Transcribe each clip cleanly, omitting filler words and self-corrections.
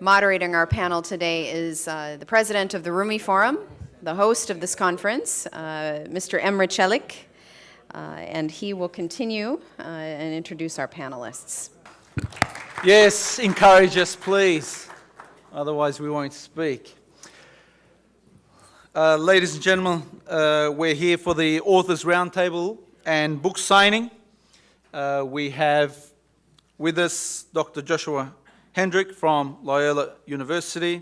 Moderating our panel today is the president of the Rumi Forum, the host of this conference, Mr. Emre Çelik, and he will continue and introduce our panelists. Yes, encourage us, please. Otherwise, we won't speak. Ladies and gentlemen, we're here for the Authors Roundtable and book signing. We have with us Dr. Joshua Hendrick from Loyola University,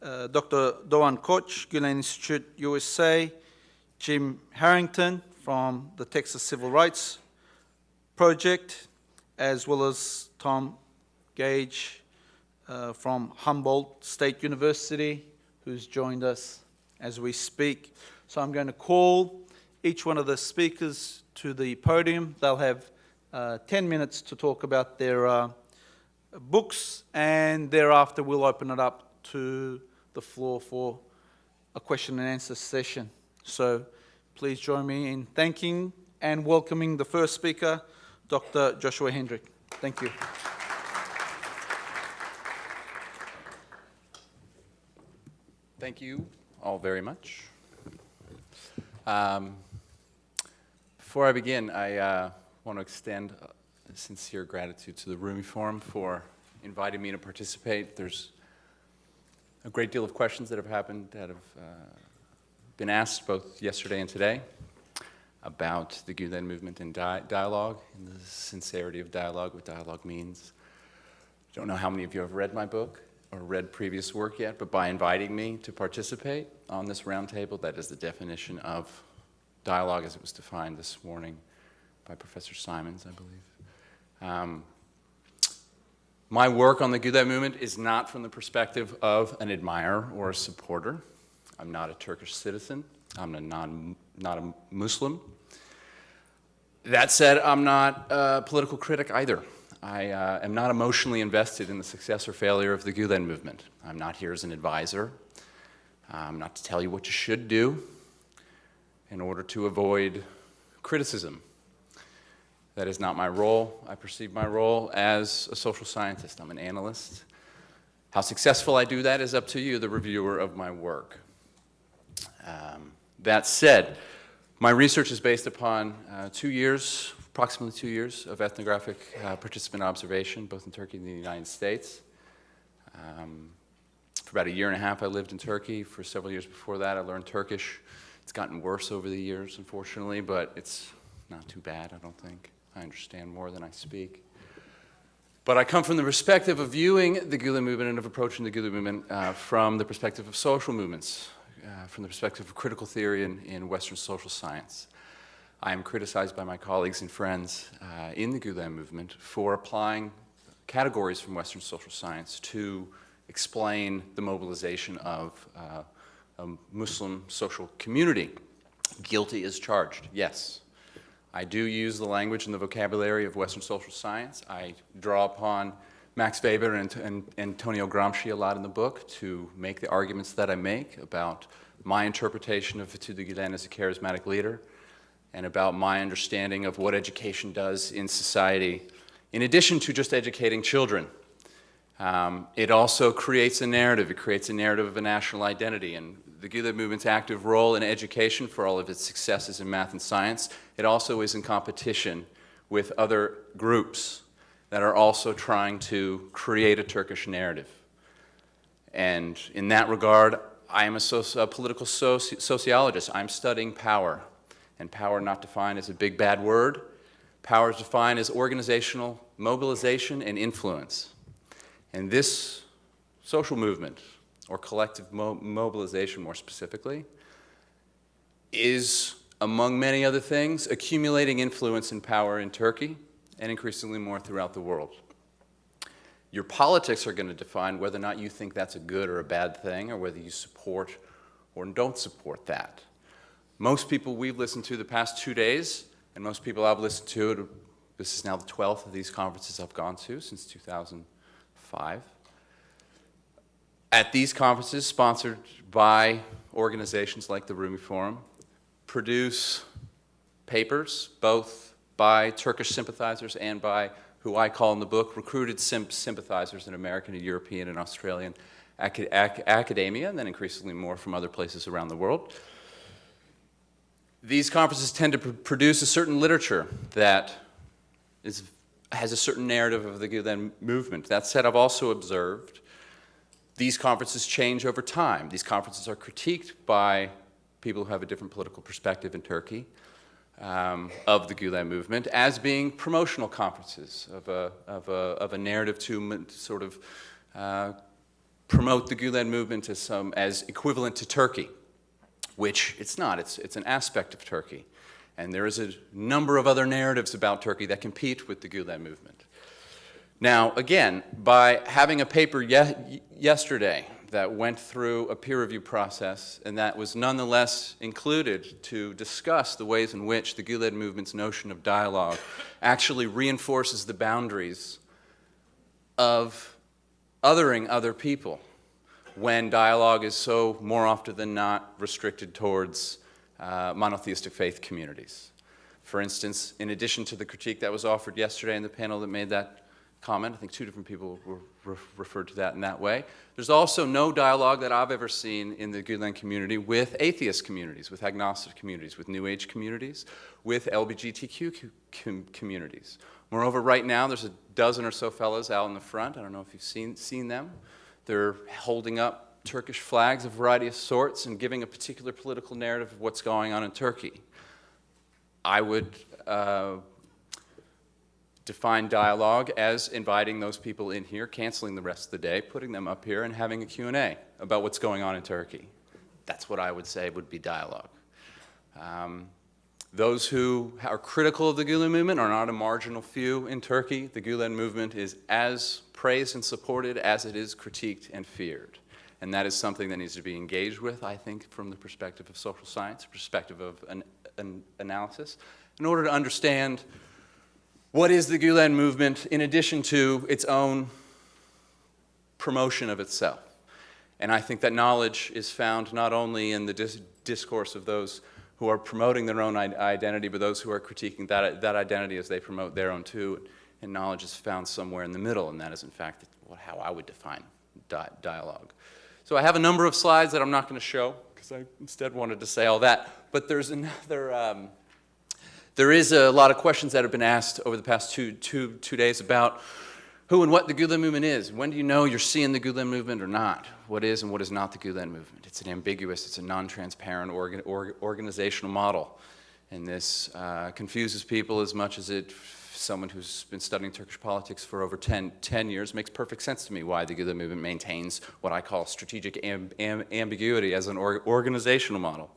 Dr. Doğan Koç, Gulen Institute, USA, Jim Harrington from the Texas Civil Rights Project, as well as Tom Gage from Humboldt State University, who's joined us as we speak. So I'm going to call each one of the speakers to the podium. They'll have 10 minutes to talk about their books, and thereafter we'll open it up to the floor for a question and answer session. So please join me in thanking and welcoming the first speaker, Dr. Joshua Hendrick. Thank you. Thank you all very much. Before I begin, I want to extend sincere gratitude to the Rumi Forum for inviting me to participate. There's a great deal of questions that have been asked both yesterday and today about the Gulen movement and dialogue, and the sincerity of dialogue, what dialogue means. I don't know how many of you have read my book or read previous work yet, but by inviting me to participate on this roundtable, that is the definition of dialogue as it was defined this morning by Professor Simons, I believe. My work on the Gulen movement is not from the perspective of an admirer or a supporter. I'm not a Turkish citizen. I'm not a Muslim. That said, I'm not a political critic either. I am not emotionally invested in the success or failure of the Gulen movement. I'm not here as an advisor. I'm not to tell you what you should do in order to avoid criticism. That is not my role. I perceive my role as a social scientist. I'm an analyst. How successful I do that is up to you, the reviewer of my work. That said, my research is based upon approximately 2 years of ethnographic participant observation, both in Turkey and the United States. For about 1.5 years, I lived in Turkey. For several years before that, I learned Turkish. It's gotten worse over the years, unfortunately, but it's not too bad, I don't think. I understand more than I speak. But I come from the perspective of viewing the Gulen movement and of approaching the Gulen movement from the perspective of social movements, from the perspective of critical theory in Western social science. I am criticized by my colleagues and friends in the Gulen movement for applying categories from Western social science to explain the mobilization of a Muslim social community. Guilty as charged, yes. I do use the language and the vocabulary of Western social science. I draw upon Max Weber and Antonio Gramsci a lot in the book to make the arguments that I make about my interpretation of Fethullah Gulen as a charismatic leader and about my understanding of what education does in society, in addition to just educating children. It also creates a narrative. It creates a narrative of a national identity. And the Gulen movement's active role in education, for all of its successes in math and science, it also is in competition with other groups that are also trying to create a Turkish narrative. And in that regard, I am a political sociologist. I'm studying power. And power not defined as a big bad word. Power is defined as organizational mobilization and influence. And this social movement, or collective mobilization more specifically, is, among many other things, accumulating influence and power in Turkey and increasingly more throughout the world. Your politics are going to define whether or not you think that's a good or a bad thing, or whether you support or don't support that. Most people we've listened to the past 2 days, and most people I've listened to, this is now the 12th of these conferences I've gone to since 2005. At these conferences, sponsored by organizations like the Rumi Forum, produce papers, both by Turkish sympathizers and by who I call in the book recruited sympathizers in American and European and Australian academia, and then increasingly more from other places around the world. These conferences tend to produce a certain literature that has a certain narrative of the Gulen movement. That said, I've also observed these conferences change over time. These conferences are critiqued by people who have a different political perspective in Turkey of the Gulen movement as being promotional conferences of a narrative to sort of promote the Gulen movement as equivalent to Turkey, which it's not. It's an aspect of Turkey. And there is a number of other narratives about Turkey that compete with the Gulen movement. Now, again, by having a paper yesterday that went through a peer review process and that was nonetheless included to discuss the ways in which the Gulen movement's notion of dialogue actually reinforces the boundaries of othering other people when dialogue is so more often than not restricted towards monotheistic faith communities. For instance, in addition to the critique that was offered yesterday in the panel that made that comment, I think two different people referred to that in that way, there's also no dialogue that I've ever seen in the Gulen community with atheist communities, with agnostic communities, with New Age communities, with LGBTQ communities. Moreover, right now there's a dozen or so fellows out in the front. I don't know if you've seen them. They're holding up Turkish flags of a variety of sorts and giving a particular political narrative of what's going on in Turkey. I would define dialogue as inviting those people in here, canceling the rest of the day, putting them up here, and having a Q&A about what's going on in Turkey. That's what I would say would be dialogue. Those who are critical of the Gulen movement are not a marginal few in Turkey. The Gulen movement is as praised and supported as it is critiqued and feared. And that is something that needs to be engaged with, I think, from the perspective of social science, perspective of an analysis, in order to understand what is the Gulen movement in addition to its own promotion of itself. And I think that knowledge is found not only in the discourse of those who are promoting their own identity, but those who are critiquing that identity as they promote their own too. And knowledge is found somewhere in the middle, and that is in fact how I would define dialogue. So I have a number of slides that I'm not going to show, because I instead wanted to say all that. But there's another, there is a lot of questions that have been asked over the past two days about who and what the Gulen movement is. When do you know you're seeing the Gulen movement or not? What is and what is not the Gulen movement? It's an ambiguous, it's a non-transparent organizational model. And this confuses people as much as someone who's been studying Turkish politics for over 10 years makes perfect sense to me why the Gulen movement maintains what I call strategic ambiguity as an organizational model.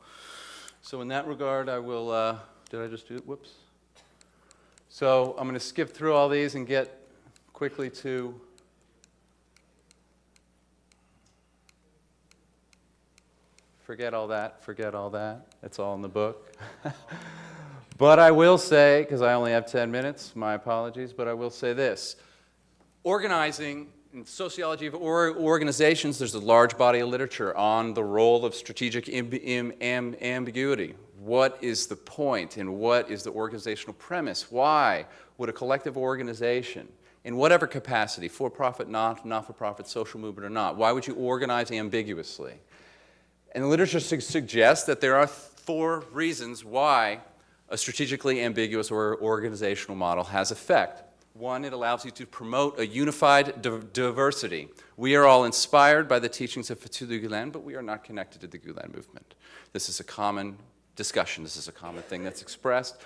So in that regard, I will, did I just do it? Whoops. So I'm going to skip through all these and get quickly to forget all that, it's all in the book. But I will say, because I only have 10 minutes, my apologies, but I will say this. Organizing, in sociology of organizations, there's a large body of literature on the role of strategic ambiguity. What is the point and what is the organizational premise? Why would a collective organization, in whatever capacity, for-profit, not-for-profit, social movement or not, why would you organize ambiguously? And the literature suggests that there are 4 reasons why a strategically ambiguous organizational model has effect. 1, it allows you to promote a unified diversity. We are all inspired by the teachings of Fethullah Gulen, but we are not connected to the Gulen movement. This is a common discussion. This is a common thing that's expressed.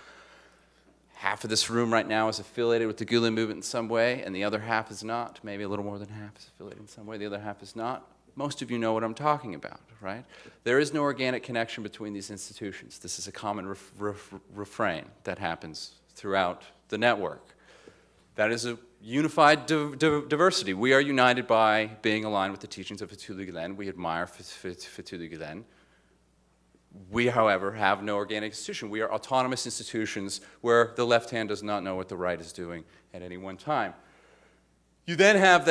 Half of this room right now is affiliated with the Gulen movement in some way, and the other half is not. Maybe a little more than half is affiliated in some way. The other half is not. Most of you know what I'm talking about, right? There is no organic connection between these institutions. This is a common refrain that happens throughout the network. That is a unified diversity. We are united by being aligned with the teachings of Fethullah Gulen. We admire Fethullah Gulen. We, however, have no organic institution. We are autonomous institutions where the left hand does not know what the right is doing at any one time. You then have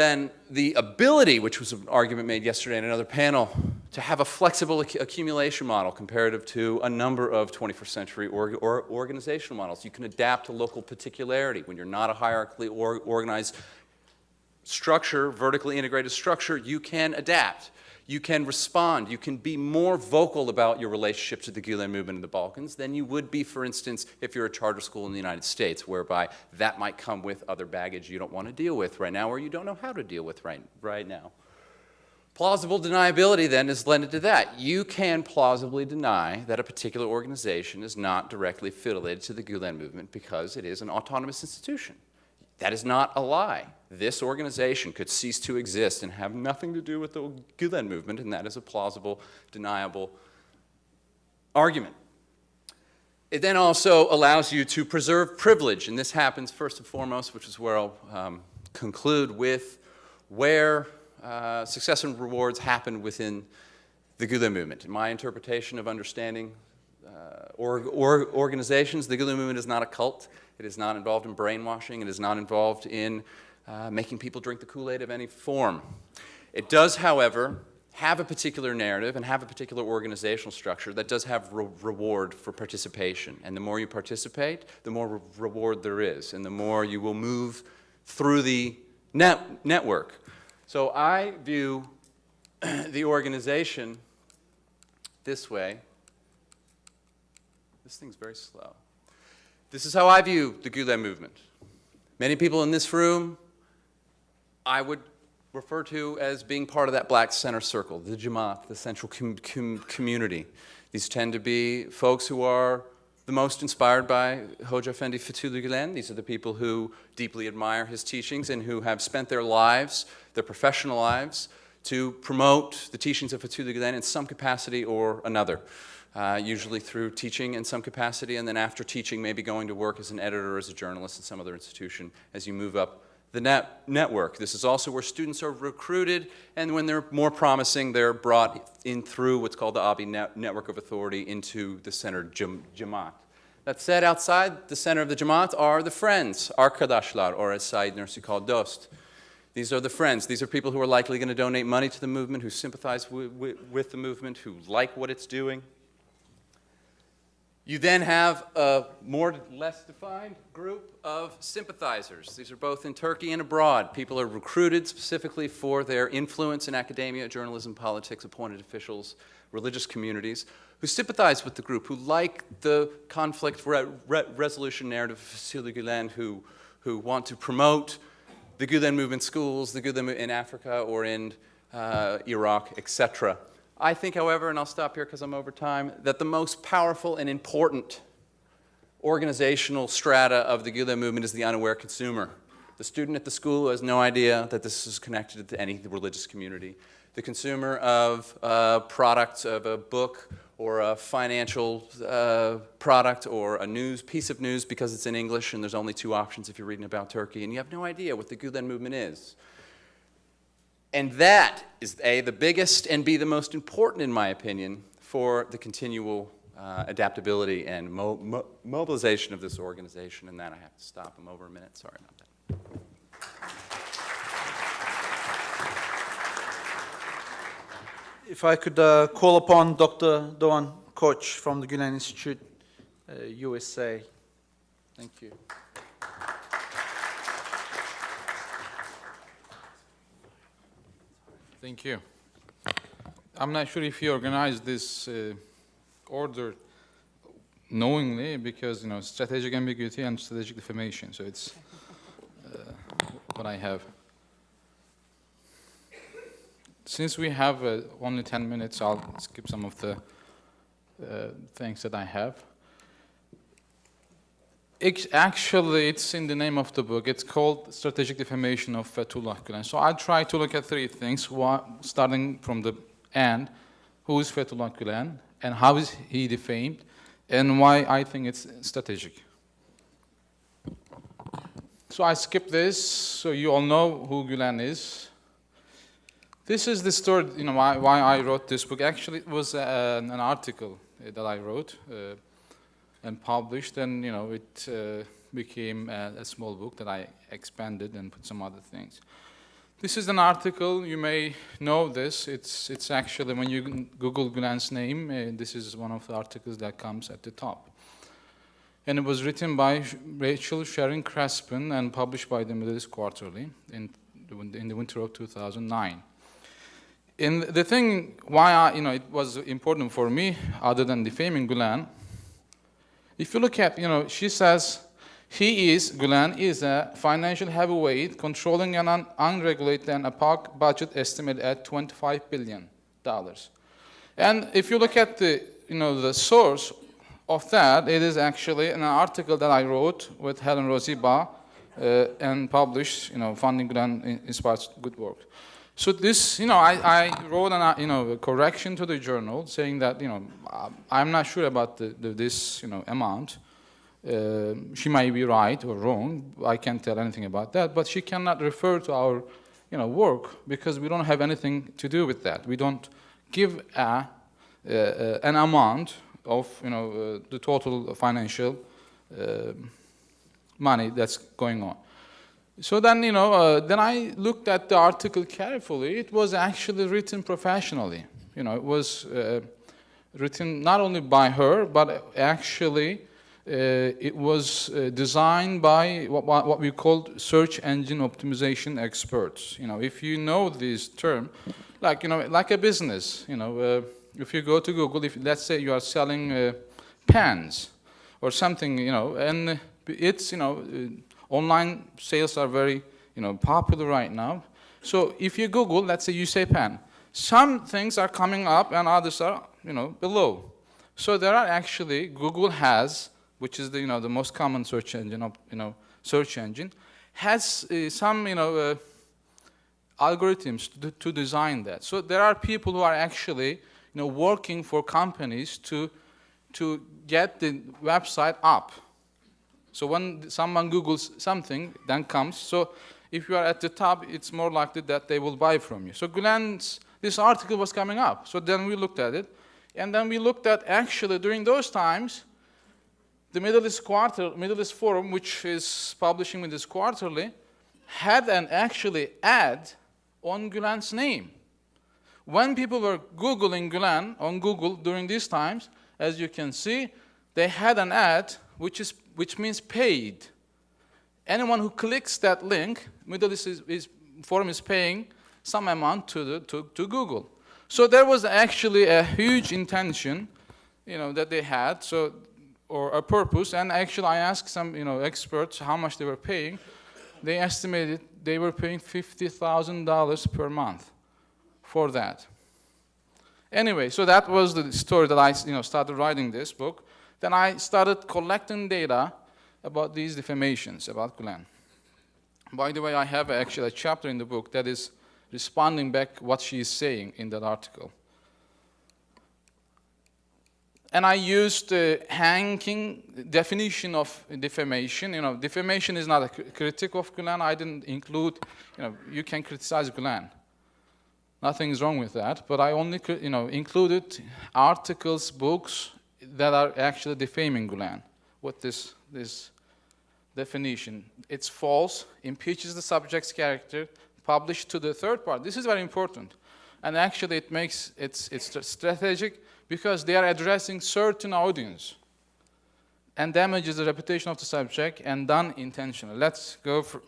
the ability, which was an argument made yesterday in another panel, to have a flexible accumulation model comparative to a number of 21st century organizational models. You can adapt to local particularity. When you're not a hierarchically organized structure, vertically integrated structure, you can adapt. You can respond. You can be more vocal about your relationship to the Gulen movement in the Balkans than you would be, for instance, if you're a charter school in the United States, whereby that might come with other baggage you don't want to deal with right now or you don't know how to deal with right now. Plausible deniability then is lended to that. You can plausibly deny that a particular organization is not directly affiliated to the Gulen movement because it is an autonomous institution. That is not a lie. This organization could cease to exist and have nothing to do with the Gulen movement, and that is a plausible, deniable argument. It then also allows you to preserve privilege, and this happens first and foremost, which is where I'll conclude with where success and rewards happen within the Gulen movement. In my interpretation of understanding organizations, the Gulen movement is not a cult. It is not involved in brainwashing. It is not involved in making people drink the Kool-Aid of any form. It does, however, have a particular narrative and have a particular organizational structure that does have reward for participation. And the more you participate, the more reward there is, and the more you will move through the network. So I view the organization this way. This thing's very slow. This is how I view the Gulen movement. Many people in this room I would refer to as being part of that black center circle, the Jamaat, the central community. These tend to be folks who are the most inspired by Hoja Effendi Fethullah Gulen. These are the people who deeply admire his teachings and who have spent their lives, their professional lives, to promote the teachings of Fethullah Gulen in some capacity or another. Usually through teaching in some capacity, and then after teaching, maybe going to work as an editor or as a journalist in some other institution as you move up the network. This is also where students are recruited, and when they're more promising, they're brought in through what's called the ABI network of authority into the center Jamaat. That said, outside the center of the Jamaat are the friends, arkadaşlar, or as Said Nursi called dost. These are the friends. These are people who are likely going to donate money to the movement, who sympathize with the movement, who like what it's doing. You then have a less defined group of sympathizers. These are both in Turkey and abroad. People are recruited specifically for their influence in academia, journalism, politics, appointed officials, religious communities, who sympathize with the group, who like the conflict resolution narrative of Fethullah Gulen, who want to promote the Gulen movement schools, the Gulen movement in Africa or in Iraq, etc. I think, however, and I'll stop here because I'm over time, that the most powerful and important organizational strata of the Gulen movement is the unaware consumer. The student at the school who has no idea that this is connected to any religious community. The consumer of products, of a book or a financial product or a piece of news because it's in English and there's only 2 options if you're reading about Turkey and you have no idea what the Gulen movement is. And that is A, the biggest, and B, the most important, in my opinion, for the continual adaptability and mobilization of this organization. And that I have to stop. I'm over a minute. Sorry about that. If I could call upon Dr. Doğan Koç from the Gulen Institute, USA. Thank you. Thank you. I'm not sure if you organized this order knowingly because, strategic ambiguity and strategic defamation. So it's what I have. Since we have only 10 minutes, I'll skip some of the things that I have. Actually, it's in the name of the book. It's called Strategic Defamation of Fethullah Gulen. So I try to look at 3 things, starting from the end. Who is Fethullah Gulen, and how is he defamed, and why I think it's strategic. So I skip this, so you all know who Gulen is. This is the story, why I wrote this book. Actually, it was an article that I wrote and published, and it became a small book that I expanded and put some other things. This is an article, you may know this, it's actually, when you Google Gulen's name, this is one of the articles that comes at the top. And it was written by Rachel Sharon Crespin and published by the Middle East Quarterly in the winter of 2009. And the thing why it was important for me, other than defaming Gulen, if you look at, she says, Gulen is a financial heavyweight controlling an unregulated and opaque budget estimated at $25 billion. And if you look at the source of that, it is actually an article that I wrote with Helen Roziba and published, Funding Gulen Inspires Good Work. So this, I wrote a correction to the journal saying that, I'm not sure about this, amount. She might be right or wrong. I can't tell anything about that. But she cannot refer to our, work because we don't have anything to do with that. We don't give an amount of, the total financial money that's going on. So then, then I looked at the article carefully. It was actually written professionally. It was written not only by her, but actually it was designed by what we call search engine optimization experts. If you know this term, like a business. If you go to Google, if let's say you are selling pens or something, and it's online sales are very popular right now. So if you Google, let's say you say pen, some things are coming up and others are below. So there are actually Google has, which is the the most common search engine has some algorithms to design that. So there are people who are actually working for companies to get the website up. So when someone Googles something, then comes. So if you are at the top, it's more likely that they will buy from you. So this article was coming up. So then we looked at it. And then we looked at actually during those times, the Middle East Forum, which is publishing with this quarterly, had an actually ad on Gulen's name. When people were Googling Gulen on Google during these times, as you can see, they had an ad which means paid. Anyone who clicks that link, Middle East Forum is paying some amount to Google. So there was actually a huge intention, that they had, or a purpose. And actually, I asked some, experts how much they were paying. They estimated they were paying $50,000 per month for that. Anyway, so that was the story that I, started writing this book. Then I started collecting data about these defamations about Gulen. By the way, I have actually a chapter in the book that is responding back what she is saying in that article. And I used the Hanking definition of defamation. Defamation is not a critique of Gulen. I didn't include, you can criticize Gulen. Nothing is wrong with that. But I only, included articles, books that are actually defaming Gulen with this definition. It's false, impeaches the subject's character, published to the third party. This is very important. And actually it makes it's strategic because they are addressing certain audience and damages the reputation of the subject and done intentionally. Let's go for,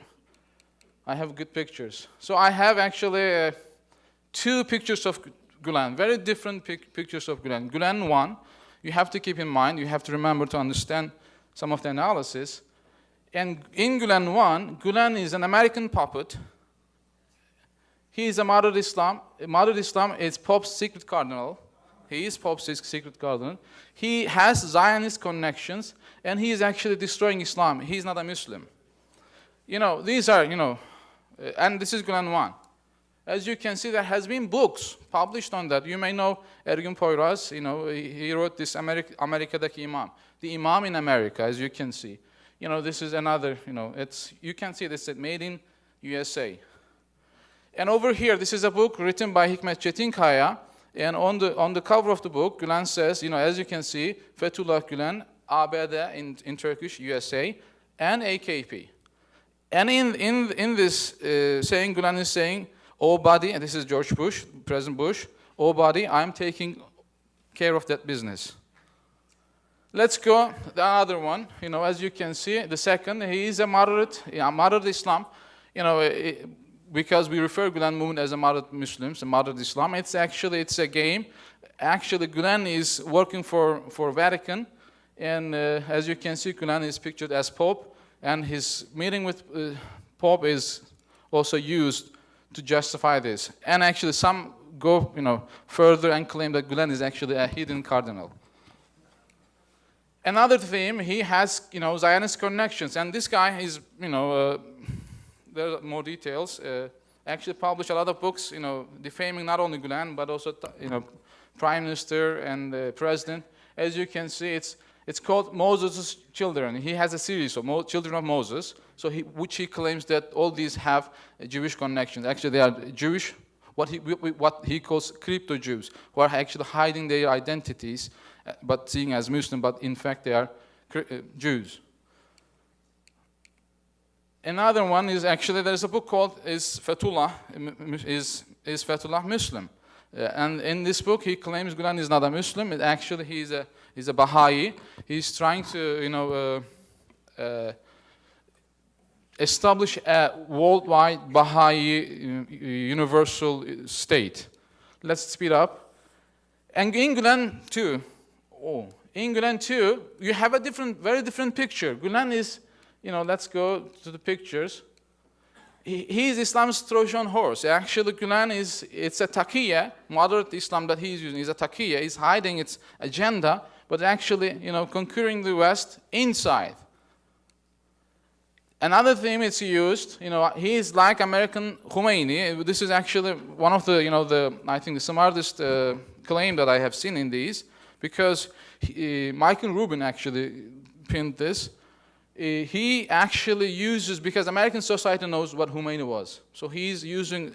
I have good pictures. So I have actually two pictures of Gulen, very different pictures of Gulen. Gulen 1, you have to keep in mind, you have to remember to understand some of the analysis. And in Gulen 1, Gulen is an American puppet. He is a Modern Islam. Modern Islam is Pope's secret cardinal. He is Pope's secret cardinal. He has Zionist connections, and he is actually destroying Islam. He is not a Muslim. These are, and this is Gulen 1. As you can see, there has been books published on that. You may know Ergün Poyraz, he wrote this Amerika'daki Imam. The Imam in America, as you can see. This is another, you can see this is made in USA. And over here, this is a book written by Hikmet Çetinkaya. And on the cover of the book, Gulen says, as you can see, Fethullah Gulen, ABD in Turkish, USA. and AKP. And in this saying, Gulen is saying, oh buddy, and this is George Bush, President Bush, oh buddy, I'm taking care of that business. Let's go the other one. You know, as you can see, the second, he is a moderate Islam. You know, because we refer Gulen movement as a moderate Muslims, a moderate Islam. It's a game. Actually, Gulen is working for Vatican, and as you can see, Gulen is pictured as Pope. And his meeting with Pope is also used to justify this. And actually some go, further and claim that Gulen is actually a hidden cardinal. Another theme, he has, Zionist connections. And this guy is, there are more details. Actually published a lot of books, defaming not only Gulen, but also, Prime Minister and the President. As you can see, it's called Moses' Children. He has a series of Children of Moses, which he claims that all these have Jewish connections. Actually, they are Jewish, what he calls crypto-Jews, who are actually hiding their identities, but seeing as Muslim, but in fact they are Jews. Another one is actually, there's a book called Is Fethullah Muslim? And in this book, he claims Gulen is not a Muslim. Actually, he's a Baha'i. He's trying to, establish a worldwide Baha'i universal state. Let's speed up. And in Gulen too, you have a very different picture. Gulen is, let's go to the pictures. He is Islam's Trojan horse. Actually, Gulen it's a taqiyya, moderate Islam that he's using is a taqiyya. He's hiding its agenda, but actually, conquering the West inside. Another theme it's used, he is like American Khomeini. This is actually one of the, I think the smartest claim that I have seen in these, because Michael Rubin actually pinned this. He actually uses, because American society knows what Khomeini was. So he's using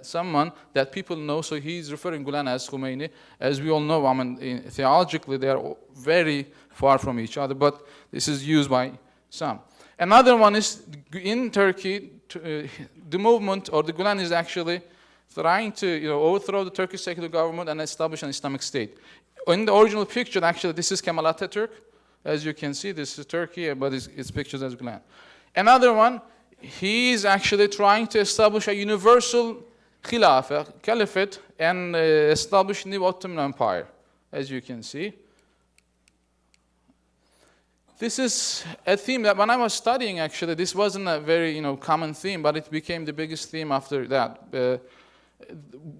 someone that people know, so he's referring Gulen as Khomeini. As we all know, theologically they are very far from each other, but this is used by some. Another one is, in Turkey, the movement, or the Gulen is actually trying to overthrow the Turkish secular government and establish an Islamic state. In the original picture, actually, this is Kemal Atatürk. As you can see, this is Turkey, but it's pictured as Gulen. Another one, he is actually trying to establish a universal caliphate and establish a new Ottoman Empire, as you can see. This is a theme that when I was studying, actually, this wasn't a very common theme, but it became the biggest theme after that.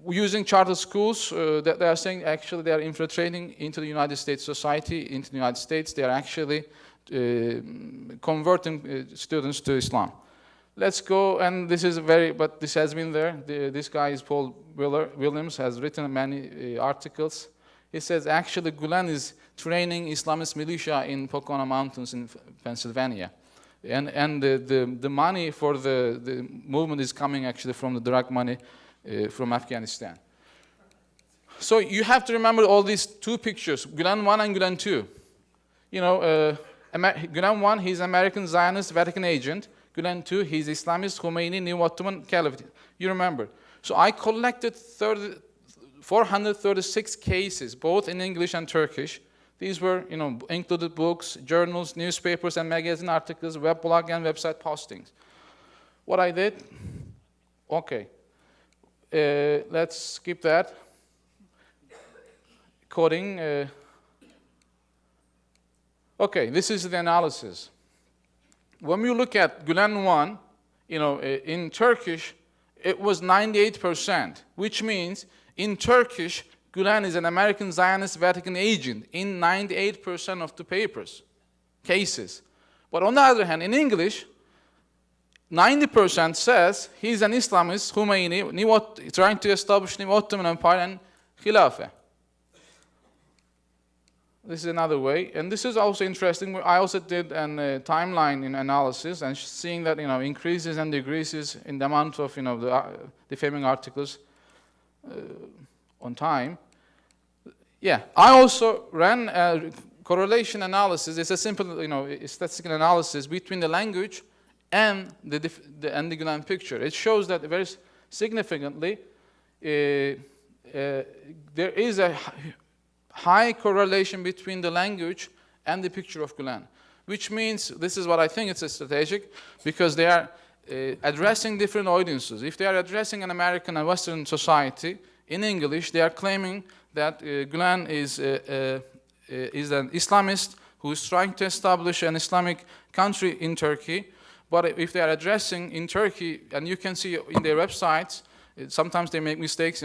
Using charter schools, that they are saying actually they are infiltrating into the United States society, into the United States. They are actually converting students to Islam. Let's go, and this is but this has been there. This guy is Paul Williams, has written many articles. He says actually Gulen is training Islamist militia in Pocono Mountains in Pennsylvania. And the money for the movement is coming actually from the drug money from Afghanistan. So you have to remember all these two pictures, Gulen 1 and Gulen 2. Gulen 1, he's American Zionist Vatican agent. Gulen 2, he's Islamist Khomeini New Ottoman Caliphate. You remember. So I collected 436 cases, both in English and Turkish. These were, included books, journals, newspapers, and magazine articles, web blog, and website postings. What I did, okay. Let's skip that. Coding. Okay, this is the analysis. When we look at Gulen 1, in Turkish, it was 98%, which means in Turkish, Gulen is an American Zionist Vatican agent in 98% of the cases. But on the other hand, in English, 90% says he's an Islamist, Khomeini, trying to establish New Ottoman Empire and Khilafah. This is another way, and this is also interesting. I also did a timeline in analysis, and seeing that increases and decreases in the amount of the defaming articles on time. Yeah, I also ran a correlation analysis is a simple, statistical analysis between the language and the Gulen picture. It shows that very significantly there is a high correlation between the language and the picture of Gulen, which means, this is what I think it's a strategic, because they are addressing different audiences. If they are addressing an American and Western society in English, they are claiming that Gulen is an Islamist who is trying to establish an Islamic country in Turkey. But if they are addressing in Turkey, and you can see in their websites, sometimes they make mistakes.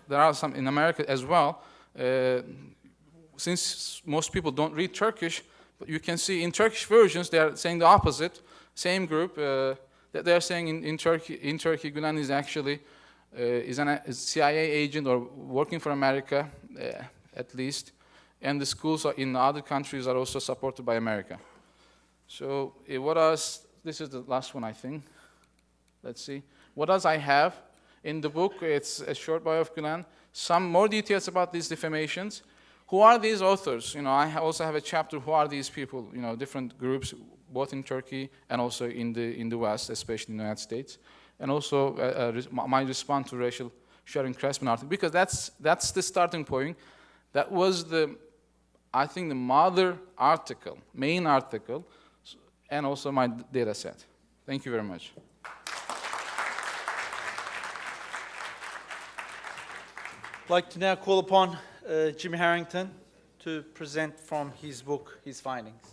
There are some in America as well. Since most people don't read Turkish, but you can see in Turkish versions they are saying the opposite. Same group that they are saying in Turkey, Gulen is actually is a CIA agent or working for America, at least, and the schools in other countries are also supported by America. So this is the last one, I think. Let's see. What else I have in the book? It's a short bio of Gulen. Some more details about these defamations. Who are these authors? I also have a chapter. Who are these people? Different groups, both in Turkey and also in the West, especially in the United States. And also my response to Rachel Sharon-Cressman article, because that's the starting point. That was I think the mother article, main article, and also my data set. Thank you very much. I'd like to now call upon Jim Harrington to present from his book, his findings.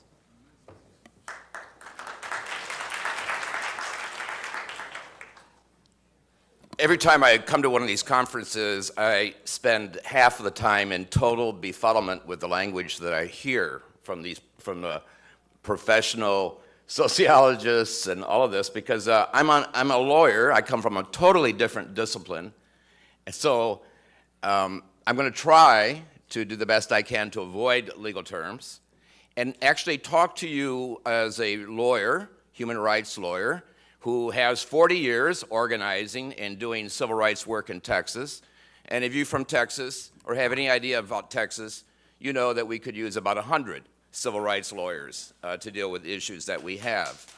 Every time I come to one of these conferences, I spend half of the time in total befuddlement with the language that I hear from the professional sociologists and all of this, because I'm a lawyer. I come from a totally different discipline, and so I'm going to try to do the best I can to avoid legal terms, and actually talk to you as a lawyer, human rights lawyer, who has 40 years organizing and doing civil rights work in Texas. And if you're from Texas or have any idea about Texas, you know that we could use about 100 civil rights lawyers to deal with issues that we have.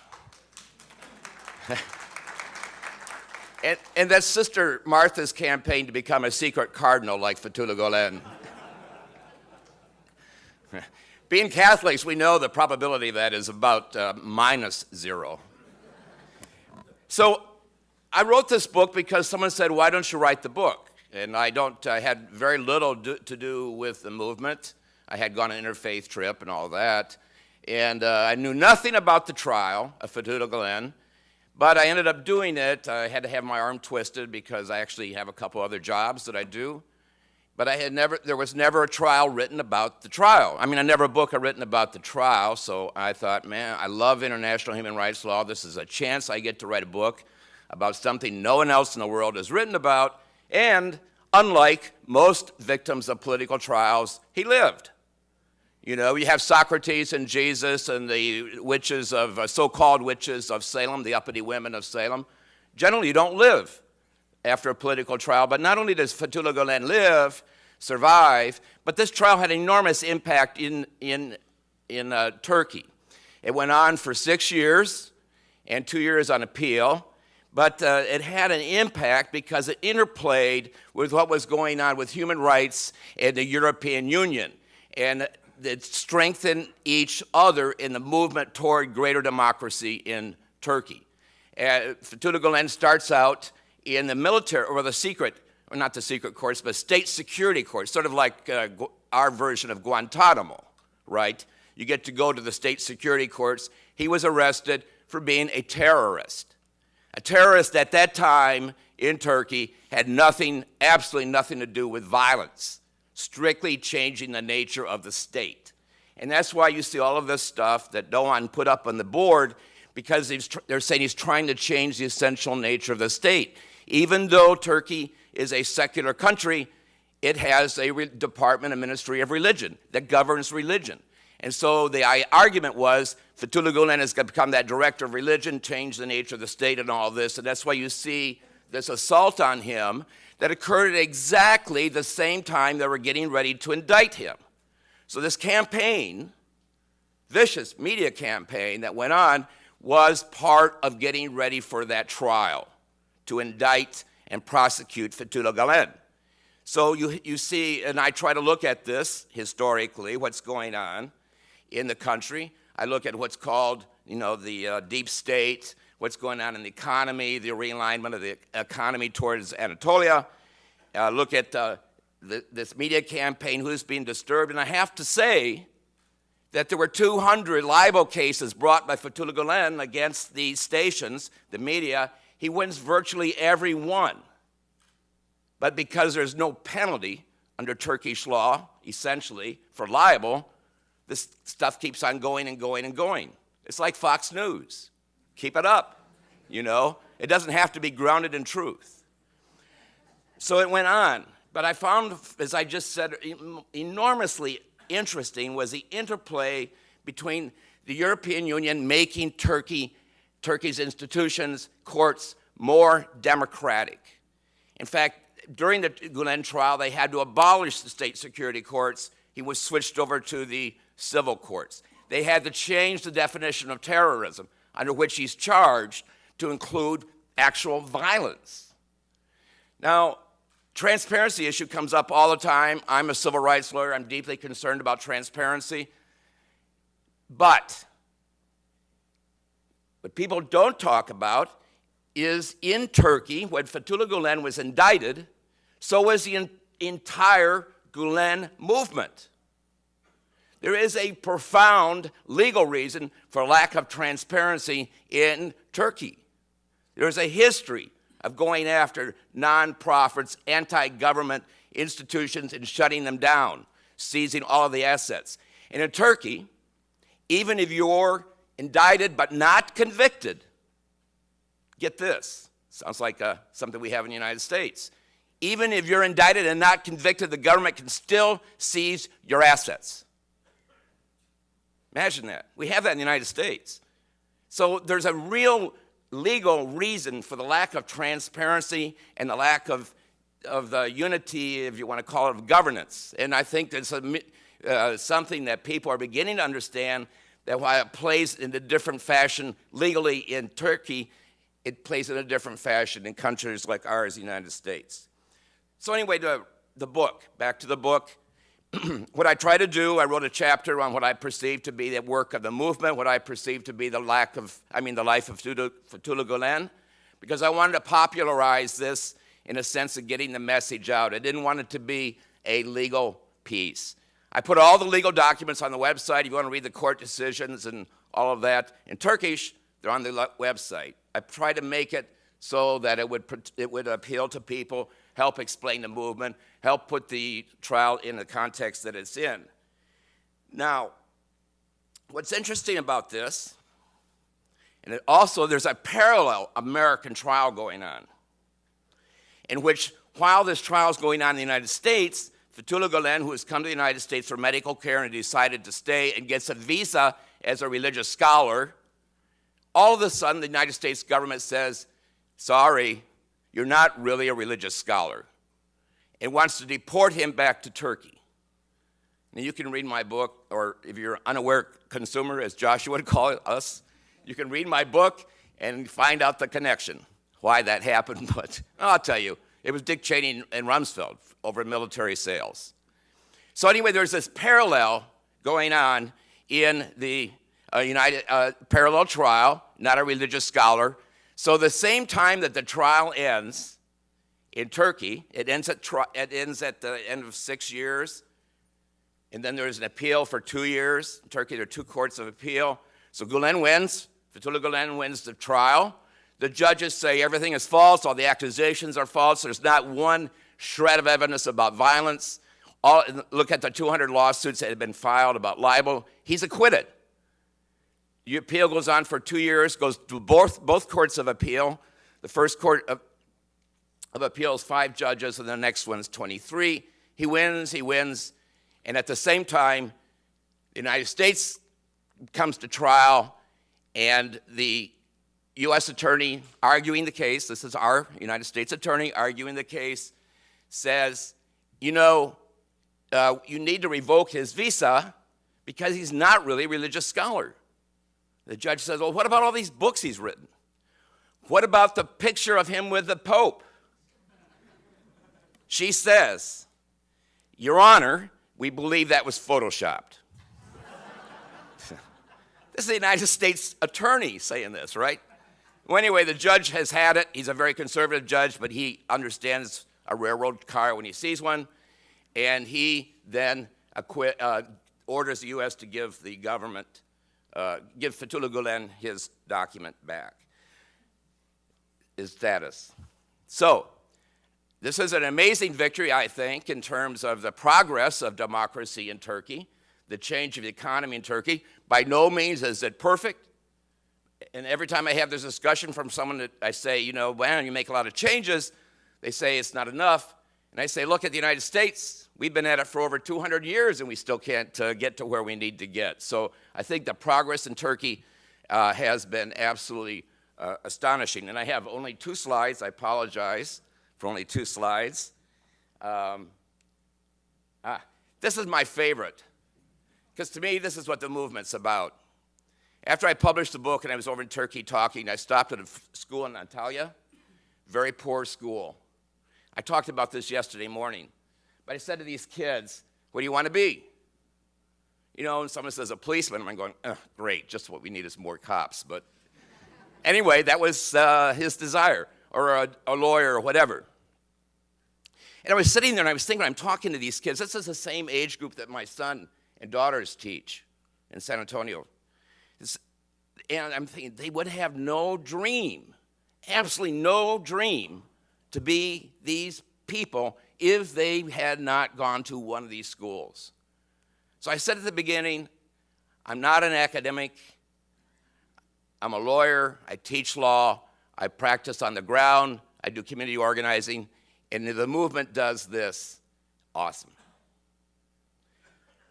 and that's Sister Martha's campaign to become a secret cardinal like Fethullah Gulen. Being Catholics, we know the probability of that is about -0. So I wrote this book because someone said, why don't you write the book? And I had very little to do with the movement. I had gone on an interfaith trip and all that. And I knew nothing about the trial of Fethullah Gulen, but I ended up doing it. I had to have my arm twisted because I actually have a couple other jobs that I do. But there was never a trial written about the trial. I mean, never a book written about the trial, so I thought, man, I love international human rights law. This is a chance I get to write a book about something no one else in the world has written about, and unlike most victims of political trials, he lived. You have Socrates and Jesus and the witches of, so-called witches of Salem, the uppity women of Salem. Generally, you don't live after a political trial, but not only does Fethullah Gulen survive, but this trial had enormous impact in Turkey. It went on for 6 years and 2 years on appeal, but it had an impact because it interplayed with what was going on with human rights in the European Union, and it strengthened each other in the movement toward greater democracy in Turkey. Fethullah Gulen starts out in the military, or not the secret courts, but state security courts, sort of like our version of Guantanamo, right? You get to go to the state security courts. He was arrested for being a terrorist. A terrorist at that time in Turkey had absolutely nothing to do with violence, strictly changing the nature of the state. And that's why you see all of this stuff that no one put up on the board, because they're saying he's trying to change the essential nature of the state. Even though Turkey is a secular country, it has a department, a ministry of religion that governs religion. And so the argument was Fethullah Gulen has become that director of religion, changed the nature of the state and all this. And that's why you see this assault on him that occurred at exactly the same time they were getting ready to indict him. So this campaign, vicious media campaign that went on, was part of getting ready for that trial to indict and prosecute Fethullah Gulen. So you see, and I try to look at this historically, what's going on in the country. I look at what's called, the deep state, what's going on in the economy, the realignment of the economy towards Anatolia. Look at this media campaign, who's being disturbed. And I have to say that there were 200 libel cases brought by Fethullah Gulen against these stations, the media. He wins virtually every one. But because there's no penalty under Turkish law, essentially, for libel, this stuff keeps on going and going and going. It's like Fox News. Keep it up, It doesn't have to be grounded in truth. So it went on. But I found, as I just said, enormously interesting was the interplay between the European Union making Turkey's institutions, courts, more democratic. In fact, during the Gulen trial, they had to abolish the state security courts. He was switched over to the civil courts. They had to change the definition of terrorism under which he's charged to include actual violence. Now, transparency issue comes up all the time. I'm a civil rights lawyer. I'm deeply concerned about transparency. But what people don't talk about is in Turkey, when Fethullah Gulen was indicted, so was the entire Gulen movement. There is a profound legal reason for lack of transparency in Turkey. There is a history of going after nonprofits, anti-government institutions, and shutting them down, seizing all of the assets. And in Turkey, even if you're indicted but not convicted, get this, sounds like something we have in the United States. Even if you're indicted and not convicted, the government can still seize your assets. Imagine that. We have that in the United States. So there's a real legal reason for the lack of transparency and the lack of the unity, if you want to call it, of governance. And I think that's something that people are beginning to understand, that while it plays in a different fashion legally in Turkey, it plays in a different fashion in countries like ours, the United States. So anyway, the book, back to the book. What I try to do, I wrote a chapter on what I perceive to be the work of the movement, what I perceive to be the life of Fethullah Gulen, because I wanted to popularize this in a sense of getting the message out. I didn't want it to be a legal piece. I put all the legal documents on the website. If you want to read the court decisions and all of that in Turkish, they're on the website. I tried to make it so that it would appeal to people, help explain the movement, help put the trial in the context that it's in. Now, what's interesting about this, and also there's a parallel American trial going on, in which while this trial is going on in the United States, Fethullah Gulen, who has come to the United States for medical care and decided to stay and gets a visa as a religious scholar, all of a sudden the United States government says, sorry, you're not really a religious scholar, and wants to deport him back to Turkey. Now you can read my book, or if you're an unaware consumer, as Joshua would call us, you can read my book and find out the connection, why that happened. But I'll tell you, it was Dick Cheney and Rumsfeld over military sales. So anyway, there's this parallel going on in the parallel trial, not a religious scholar. So the same time that the trial ends in Turkey, it ends at the end of 6 years, and then there's an appeal for 2 years. In Turkey, there are 2 courts of appeal. So Gulen wins. Fethullah Gulen wins the trial. The judges say everything is false, all the accusations are false, there's not one shred of evidence about violence. Look at the 200 lawsuits that have been filed about libel. He's acquitted. The appeal goes on for 2 years, goes to both courts of appeal. The first court of appeal is 5 judges, and the next one's 23. He wins, and at the same time, the United States comes to trial, and the U.S. attorney arguing the case, this is our United States attorney arguing the case, says, you need to revoke his visa because he's not really a religious scholar. The judge says, well, what about all these books he's written? What about the picture of him with the Pope? She says, Your Honor, we believe that was photoshopped. This is the United States attorney saying this, right? Well, anyway, the judge has had it. He's a very conservative judge, but he understands a railroad car when he sees one. And he then orders the U.S. to give the government, give Fethullah Gulen his document back, his status. So, this is an amazing victory, I think, in terms of the progress of democracy in Turkey, the change of the economy in Turkey. By no means is it perfect. And every time I have this discussion from someone that I say, you know, wow, you make a lot of changes, they say it's not enough. And I say, look at the United States. We've been at it for over 200 years, and we still can't get to where we need to get. So I think the progress in Turkey has been absolutely astonishing. And I have only 2 slides. I apologize for only 2 slides. This is my favorite, because to me, this is what the movement's about. After I published the book and I was over in Turkey talking, I stopped at a school in Antalya, very poor school. I talked about this yesterday morning. But I said to these kids, what do you want to be? You know, and someone says a policeman, and I'm going, great, just what we need is more cops. But anyway, that was his desire, or a lawyer or whatever. And I was sitting there and I was thinking, I'm talking to these kids. This is the same age group that my son and daughters teach in San Antonio. And I'm thinking, they would have no dream, absolutely no dream, to be these people if they had not gone to one of these schools. So I said at the beginning, I'm not an academic. I'm a lawyer. I teach law. I practice on the ground. I do community organizing. And the movement does this. Awesome.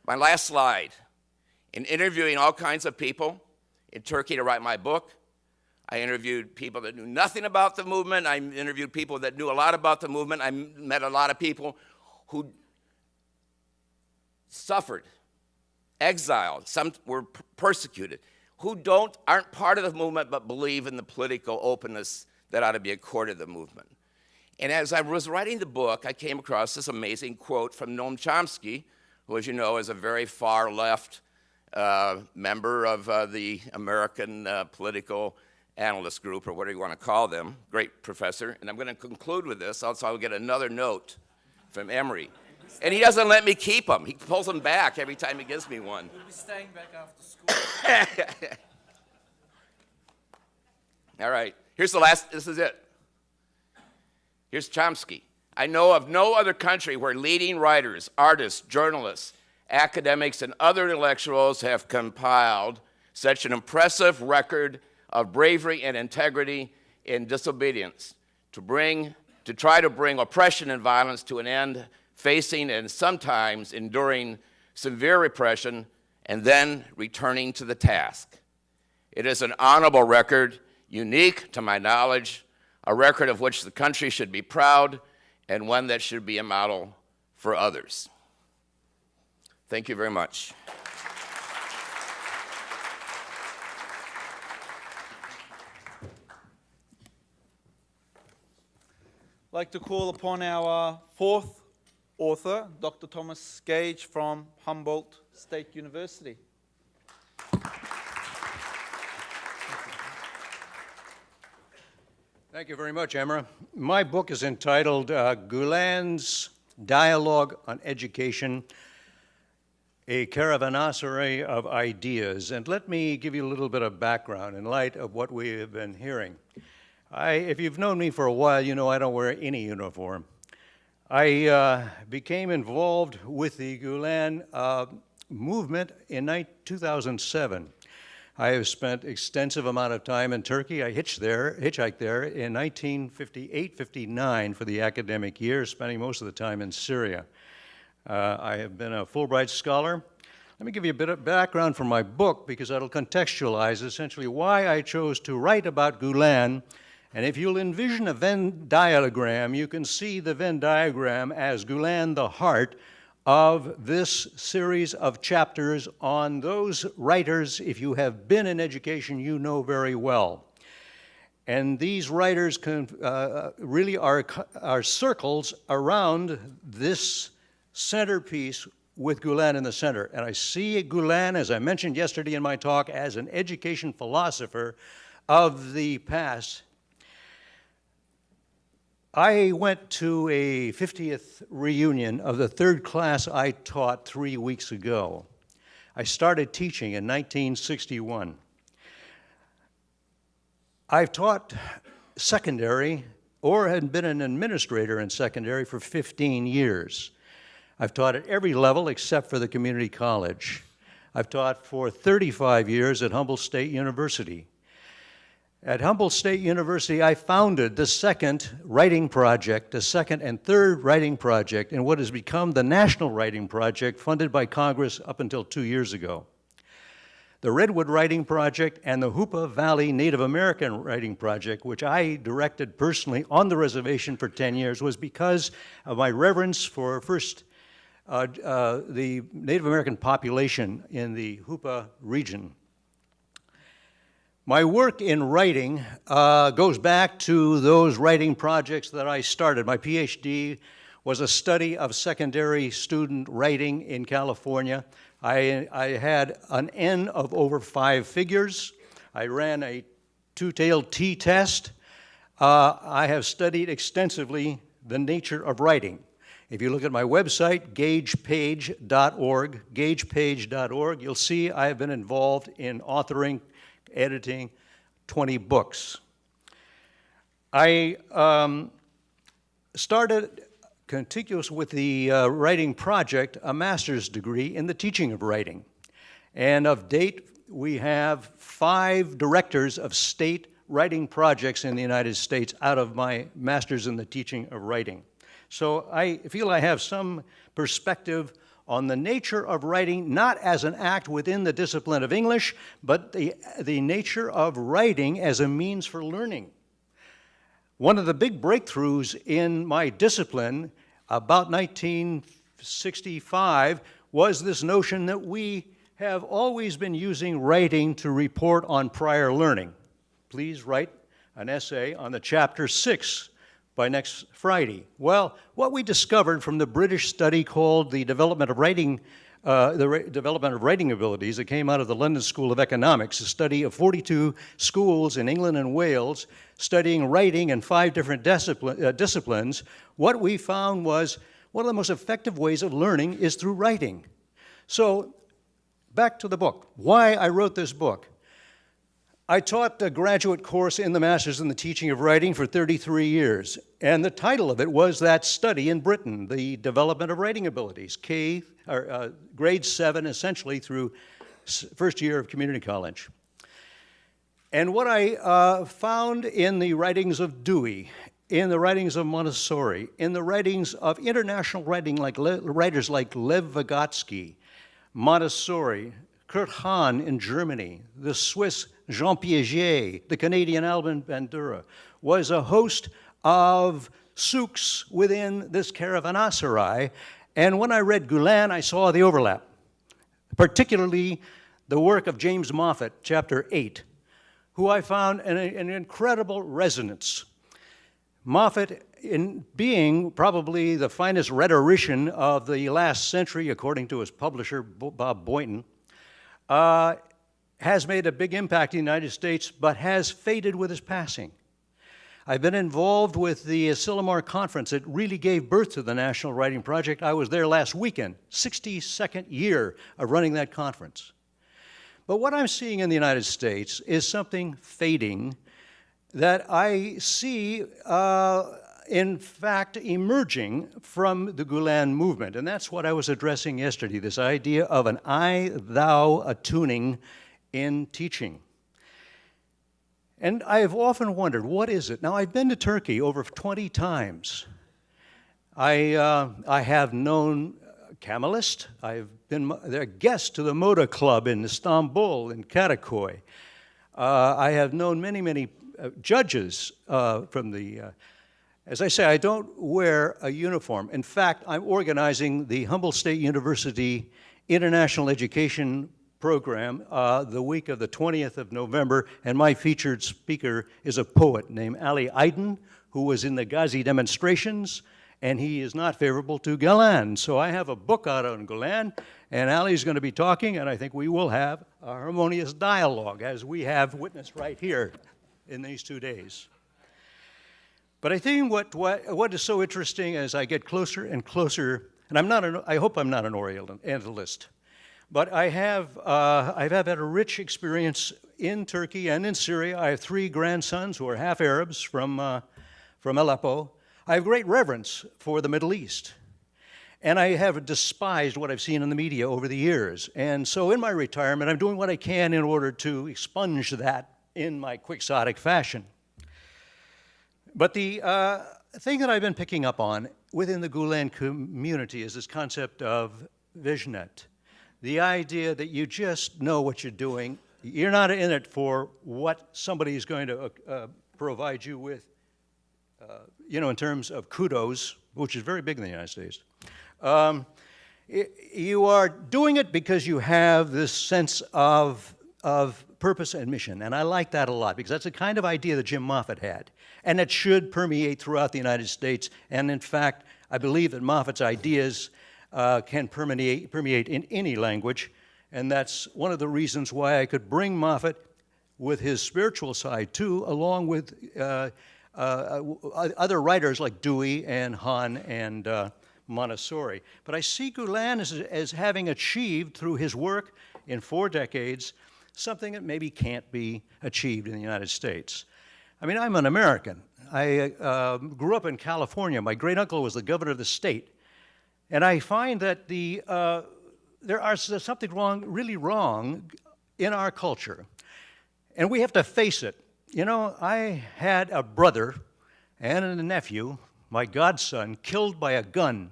My last slide. In interviewing all kinds of people in Turkey to write my book, I interviewed people that knew nothing about the movement. I interviewed people that knew a lot about the movement. I met a lot of people who suffered, exiled, some were persecuted, who aren't part of the movement but believe in the political openness that ought to be accorded the movement. And as I was writing the book, I came across this amazing quote from Noam Chomsky, who, as you know, is a very far left member of the American political analyst group, or whatever you want to call them, great professor. And I'm going to conclude with this, also I'll get another note from Emory. And he doesn't let me keep them. He pulls them back every time he gives me one. We'll be staying back after school. All right, here's the last, this is it. Here's Chomsky. I know of no other country where leading writers, artists, journalists, academics, and other intellectuals have compiled such an impressive record of bravery and integrity in disobedience to try to bring oppression and violence to an end, facing and sometimes enduring severe repression, and then returning to the task. It is an honorable record, unique to my knowledge, a record of which the country should be proud, and one that should be a model for others. Thank you very much. I'd like to call upon our 4th author, Dr. Thomas Gage from Humboldt State University. Thank you very much, Emra. My book is entitled Gulen's Dialogue on Education, a Caravanserai of Ideas. And let me give you a little bit of background in light of what we have been hearing. If you've known me for a while, you know I don't wear any uniform. I became involved with the Gulen movement in 2007. I have spent extensive amount of time in Turkey. I hitchhiked there in 1958-59 for the academic year, spending most of the time in Syria. I have been a Fulbright scholar. Let me give you a bit of background for my book, because that'll contextualize essentially why I chose to write about Gulen. And if you'll envision a Venn diagram, you can see the Venn diagram as Gulen, the heart of this series of chapters on those writers, if you have been in education, you know very well. And these writers really are circles around this centerpiece with Gulen in the center. And I see Gulen, as I mentioned yesterday in my talk, as an education philosopher of the past. I went to a 50th reunion of the third class I taught 3 weeks ago. I started teaching in 1961. I've taught secondary or had been an administrator in secondary for 15 years. I've taught at every level except for the community college. I've taught for 35 years at Humboldt State University. At Humboldt State University, I founded the second writing project, the second and third writing project in what has become the National Writing Project funded by Congress up until 2 years ago. The Redwood Writing Project and the Hoopa Valley Native American Writing Project, which I directed personally on the reservation for 10 years, was because of my reverence for first the Native American population in the Hoopa region. My work in writing goes back to those writing projects that I started. My PhD was a study of secondary student writing in California. I had an N of over 5 figures. I ran a two-tailed T-test. I have studied extensively the nature of writing. If you look at my website, gagepage.org, you'll see I have been involved in authoring, editing 20 books. I started, contiguous with the writing project, a master's degree in the teaching of writing. And of date, we have 5 directors of state writing projects in the United States out of my master's in the teaching of writing. So I feel I have some perspective on the nature of writing, not as an act within the discipline of English, but the nature of writing as a means for learning. One of the big breakthroughs in my discipline about 1965 was this notion that we have always been using writing to report on prior learning. Please write an essay on the chapter 6 by next Friday. Well, what we discovered from the British study called the development of writing abilities that came out of the London School of Economics, a study of 42 schools in England and Wales studying writing in 5 different disciplines, what we found was one of the most effective ways of learning is through writing. So, back to the book. Why I wrote this book. I taught a graduate course in the Masters in the Teaching of Writing for 33 years, and the title of it was that study in Britain, the development of writing abilities, grade 7 essentially through first year of community college. And what I found in the writings of Dewey, in the writings of Montessori, in the writings of international writing writers like Lev Vygotsky, Montessori, Kurt Hahn in Germany, the Swiss Jean Piaget, the Canadian Alban Bandura, was a host of souks within this caravanserai. And when I read Gulen, I saw the overlap, particularly the work of James Moffat, chapter 8, who I found an incredible resonance. Moffat, in being probably the finest rhetorician of the last century, according to his publisher, Bob Boynton, has made a big impact in the United States, but has faded with his passing. I've been involved with the Asilomar Conference. It really gave birth to the National Writing Project. I was there last weekend, 62nd year of running that conference. But what I'm seeing in the United States is something fading that I see, in fact, emerging from the Gulen movement. And that's what I was addressing yesterday, this idea of an I-thou attuning in teaching. And I have often wondered, what is it? Now, I've been to Turkey over 20 times. I have known Kemalist. I've been a guest to the Moda Club in Istanbul, in Karakoy. I have known many, many judges from the As I say, I don't wear a uniform. In fact, I'm organizing the Humboldt State University International Education Program the week of the 20th of November, and my featured speaker is a poet named Ali Aydin, who was in the Ghazi demonstrations, and he is not favorable to Gulen. So I have a book out on Gulen, and Ali's going to be talking, and I think we will have a harmonious dialogue, as we have witnessed right here in these 2 days. But I think what is so interesting as I get closer and closer, and I hope I'm not an Orientalist, but I've had a rich experience in Turkey and in Syria. I have 3 grandsons who are half Arabs from Aleppo. I have great reverence for the Middle East. And I have despised what I've seen in the media over the years. And so in my retirement, I'm doing what I can in order to expunge that in my quixotic fashion. But the thing that I've been picking up on within the Gulen community is this concept of Hizmet. The idea that you just know what you're doing. You're not in it for what somebody is going to provide you with, in terms of kudos, which is very big in the United States. You are doing it because you have this sense of purpose and mission, and I like that a lot because that's the kind of idea that Jim Moffat had, and it should permeate throughout the United States. And in fact, I believe that Moffat's ideas can permeate in any language, and that's one of the reasons why I could bring Moffat with his spiritual side too, along with other writers like Dewey and Hahn and Montessori. But I see Gulen as having achieved through his work in 4 decades something that maybe can't be achieved in the United States. I mean, I'm an American. I grew up in California. My great uncle was the governor of the state. And I find that there's something really wrong in our culture. And we have to face it. I had a brother and a nephew, my godson, killed by a gun.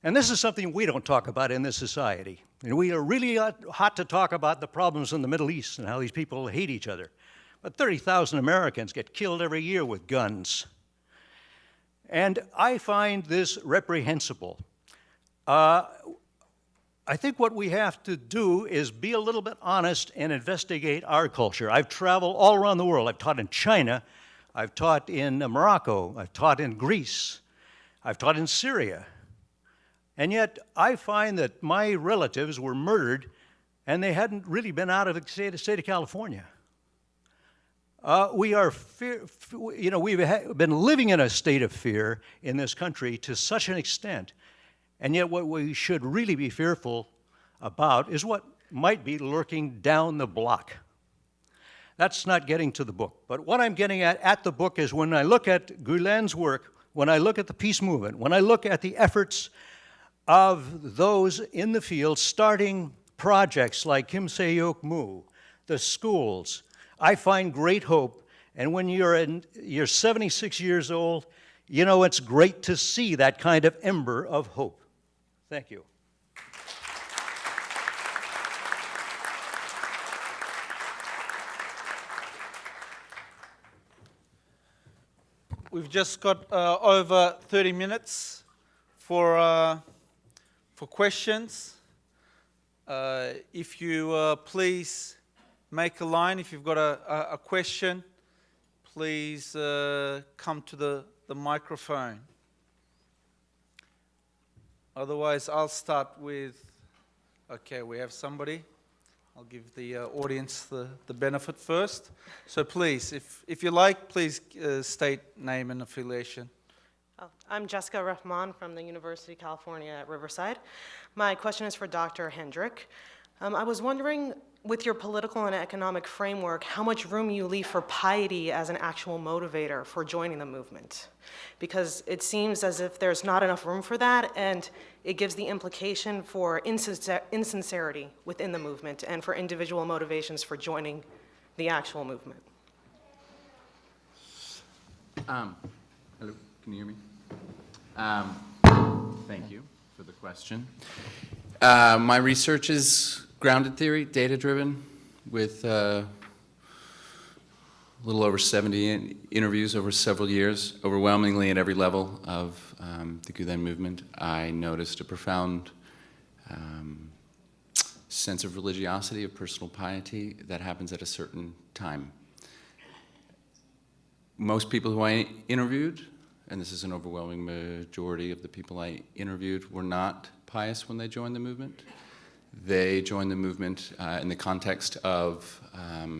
And this is something we don't talk about in this society. And we are really hot to talk about the problems in the Middle East and how these people hate each other. But 30,000 Americans get killed every year with guns. And I find this reprehensible. I think what we have to do is be a little bit honest and investigate our culture. I've traveled all around the world. I've taught in China. I've taught in Morocco. I've taught in Greece. I've taught in Syria. And yet I find that my relatives were murdered and they hadn't really been out of the state of California. We've been living in a state of fear in this country to such an extent. And yet what we should really be fearful about is what might be lurking down the block. That's not getting to the book. But what I'm getting at the book is when I look at Gulen's work, when I look at the peace movement, when I look at the efforts of those in the field starting projects like Kim Se-yok Mu, the schools, I find great hope. And when you're 76 years old, it's great to see that kind of ember of hope. Thank you. We've just got over 30 minutes for questions. If you please make a line, if you've got a question, please come to the microphone. Otherwise, I'll start with, okay, we have somebody. I'll give the audience the benefit first. So please, if you like, please state name and affiliation. Oh, I'm Jessica Rahman from the University of California at Riverside. My question is for Dr. Hendrick. I was wondering, with your political and economic framework, how much room you leave for piety as an actual motivator for joining the movement? Because it seems as if there's not enough room for that, and it gives the implication for insincerity within the movement and for individual motivations for joining the actual movement. Hello, can you hear me? Thank you for the question. My research is grounded theory, data-driven, with a little over 70 interviews over several years, overwhelmingly at every level of the Gulen movement. I noticed a profound sense of religiosity, of personal piety that happens at a certain time. Most people who I interviewed, and this is an overwhelming majority of the people I interviewed, were not pious when they joined the movement. They joined the movement in the context of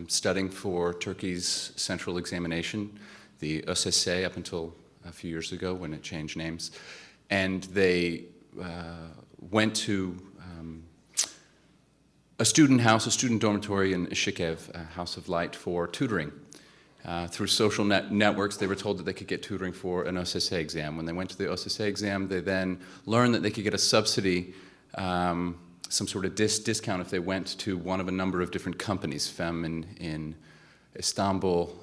studying for Turkey's central examination, the ÖSS, up until a few years ago when it changed names. And they went to a student house, a student dormitory in Ishikev, a house of light, for tutoring. Through social networks, they were told that they could get tutoring for an ÖSS exam. When they went to the ÖSS exam, they then learned that they could get a subsidy, some sort of discount if they went to one of a number of different companies, FEM in Istanbul,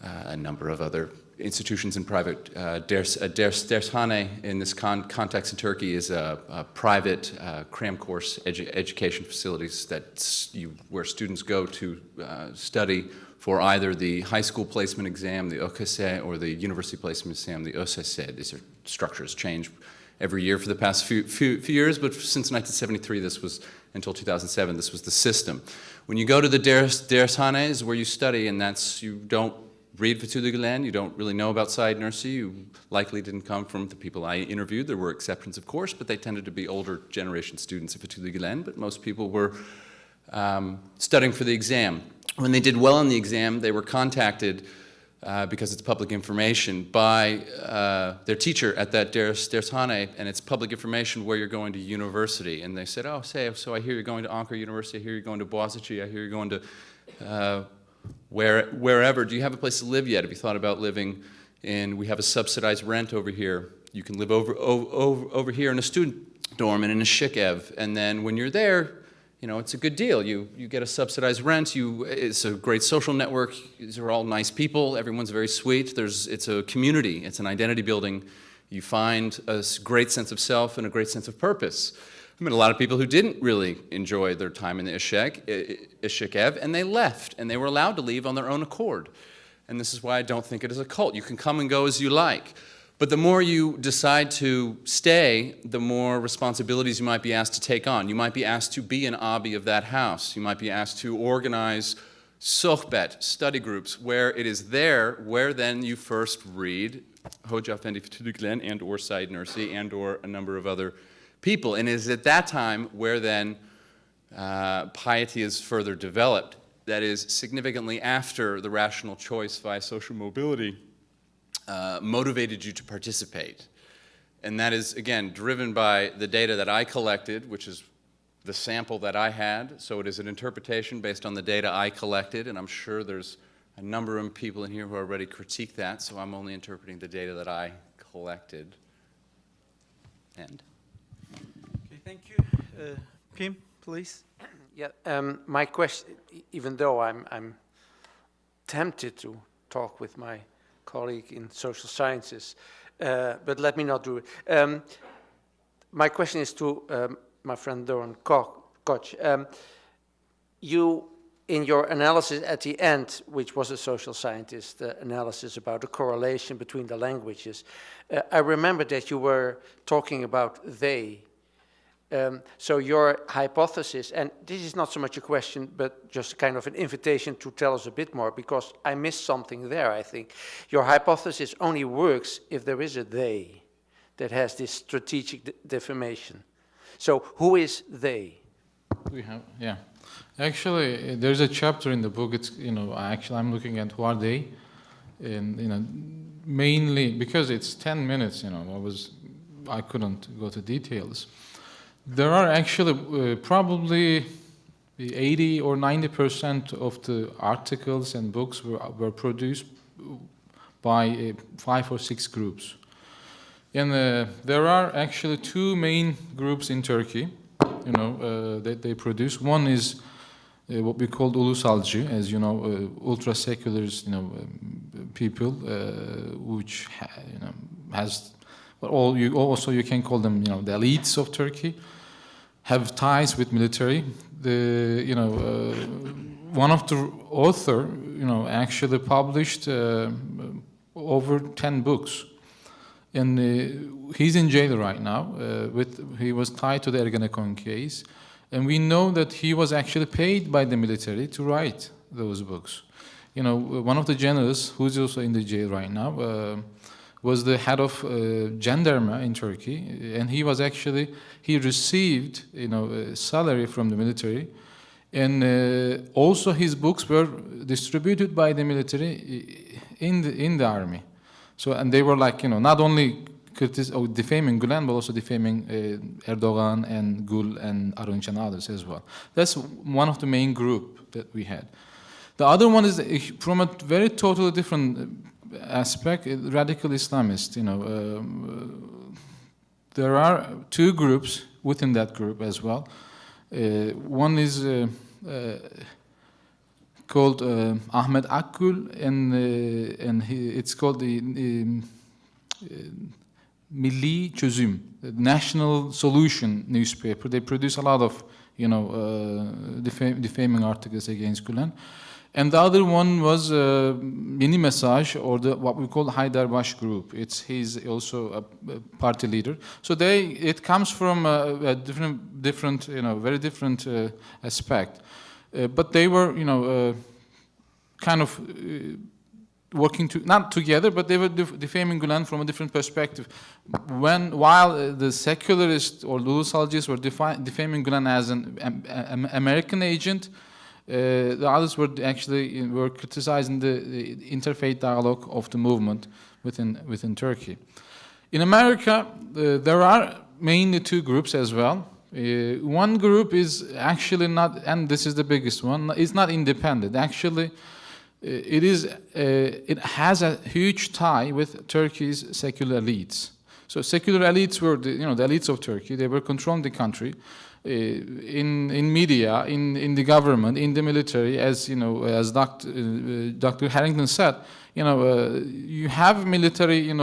a number of other institutions in private. Dershane, in this context in Turkey, is a private cram course education facilities where students go to study for either the high school placement exam, the ÖKS, or the university placement exam, the ÖSS. These are structures change every year for the past few years, but since 1973, until 2007, this was the system. When you go to the Dershane is where you study, and you don't read Fethullah Gulen, you don't really know about Said Nursi, you likely didn't come from the people I interviewed. There were exceptions, of course, but they tended to be older generation students of Fethullah Gulen, but most people were studying for the exam. When they did well on the exam, they were contacted, because it's public information, by their teacher at that Dershane, and it's public information where you're going to university. And they said, oh, so I hear you're going to Ankara University, I hear you're going to Boğaziçi, I hear you're going to wherever. Do you have a place to live yet? Have you thought about living in, we have a subsidized rent over here. You can live over here in a student dorm and in a Ishikev. And then when you're there, it's a good deal. You get a subsidized rent. It's a great social network. These are all nice people. Everyone's very sweet. It's a community. It's an identity building. You find a great sense of self and a great sense of purpose. I met a lot of people who didn't really enjoy their time in the Ishikev, and they left, and they were allowed to leave on their own accord. And this is why I don't think it is a cult. You can come and go as you like. But the more you decide to stay, the more responsibilities you might be asked to take on. You might be asked to be an abi of that house. You might be asked to organize sohbet, study groups, where it is there where then you first read Hoca Efendi Fethullah Gulen and or Said Nursi and or a number of other people. And it is at that time where then piety is further developed. That is, significantly after the rational choice via social mobility motivated you to participate. And that is, again, driven by the data that I collected, which is the sample that I had. So it is an interpretation based on the data I collected, and I'm sure there's a number of people in here who already critique that, so I'm only interpreting the data that I collected. End. Okay, thank you. Pim, please. Yeah, my question, even though I'm tempted to talk with my colleague in social sciences, but let me not do it. My question is to my friend Doran Koch. You, in your analysis at the end, which was a social scientist analysis about the correlation between the languages, I remember that you were talking about they. So your hypothesis, and this is not so much a question, but just kind of an invitation to tell us a bit more, because I missed something there, I think. Your hypothesis only works if there is a they that has this strategic defamation. So who is they? Yeah. Actually, there's a chapter in the book, I'm looking at who are they, and, mainly because it's 10 minutes, I couldn't go to details. There are actually probably 80 or 90% of the articles and books were produced by 5 or 6 groups. And there are actually 2 main groups in Turkey, that they produce. One is what we call ulusalcı, as you know, ultra-seculars, people, which has, well, you can call them, the elites of Turkey, have ties with military. one of the author, actually published over 10 books. And he's in jail right now. He was tied to the Ergenekon case. And we know that he was actually paid by the military to write those books. One of the generals, who's also in the jail right now, was the head of Jandarma in Turkey. And he received, a salary from the military. And also his books were distributed by the military in the army. So, and they were not only defaming Gulen, but also defaming Erdogan and Gül and Arunç and others as well. That's one of the main group that we had. The other one is from a very totally different aspect, radical Islamist. There are two groups within that group as well. One is called Ahmet Akgül, and it's called the Milli Çözüm, the National Solution newspaper. They produce a lot of, defaming articles against Gulen. And the other one was Yeni Mesaj, or what we call Haydarbaş group. He's also a party leader. So it comes from a different, very different aspect. But they were, kind of working not together, but they were defaming Gulen from a different perspective. While the secularists or ulusalcists were defaming Gulen as an American agent, the others were actually criticizing the interfaith dialogue of the movement within Turkey. In America, there are mainly two groups as well. One group is actually not, and this is the biggest one, it's not independent. Actually, it has a huge tie with Turkey's secular elites. So secular elites were the elites of Turkey. They were controlling the country in media, in the government, in the military. As as Dr. Harrington said, you have military,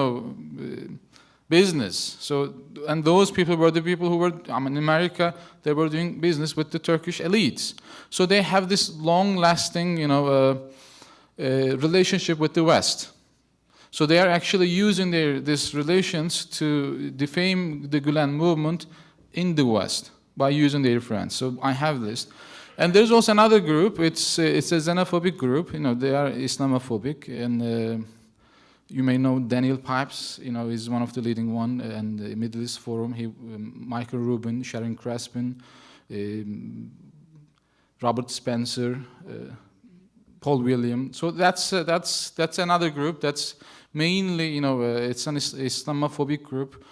business. So, and those people were the people who were, in America, they were doing business with the Turkish elites. So they have this long-lasting, relationship with the West. So they are actually using these relations to defame the Gulen movement in the West by using their friends. So I have this. And there's also another group. It's a xenophobic group. They are Islamophobic, and you may know Daniel Pipes, is one of the leading one, and the Middle East Forum. Michael Rubin, Sharon Crespin, Robert Spencer, Paul William. So that's another group. That's mainly, it's an Islamophobic group,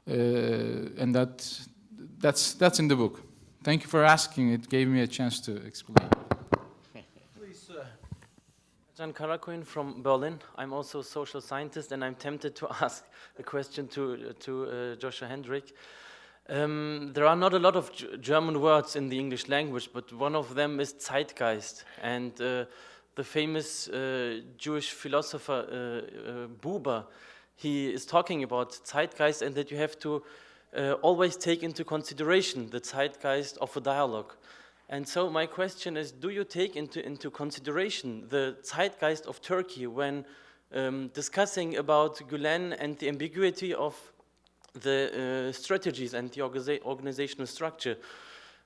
and that's in the book. Thank you for asking. It gave me a chance to explain. Please, Can Karakoyun from Berlin. I'm also a social scientist, and I'm tempted to ask a question to Joshua Hendrick. There are not a lot of German words in the English language, but one of them is Zeitgeist. And the famous Jewish philosopher Buber, he is talking about Zeitgeist, and that you have to always take into consideration the Zeitgeist of a dialogue. And so my question is, do you take into consideration the zeitgeist of Turkey when discussing about Gulen and the ambiguity of the strategies and the organizational structure?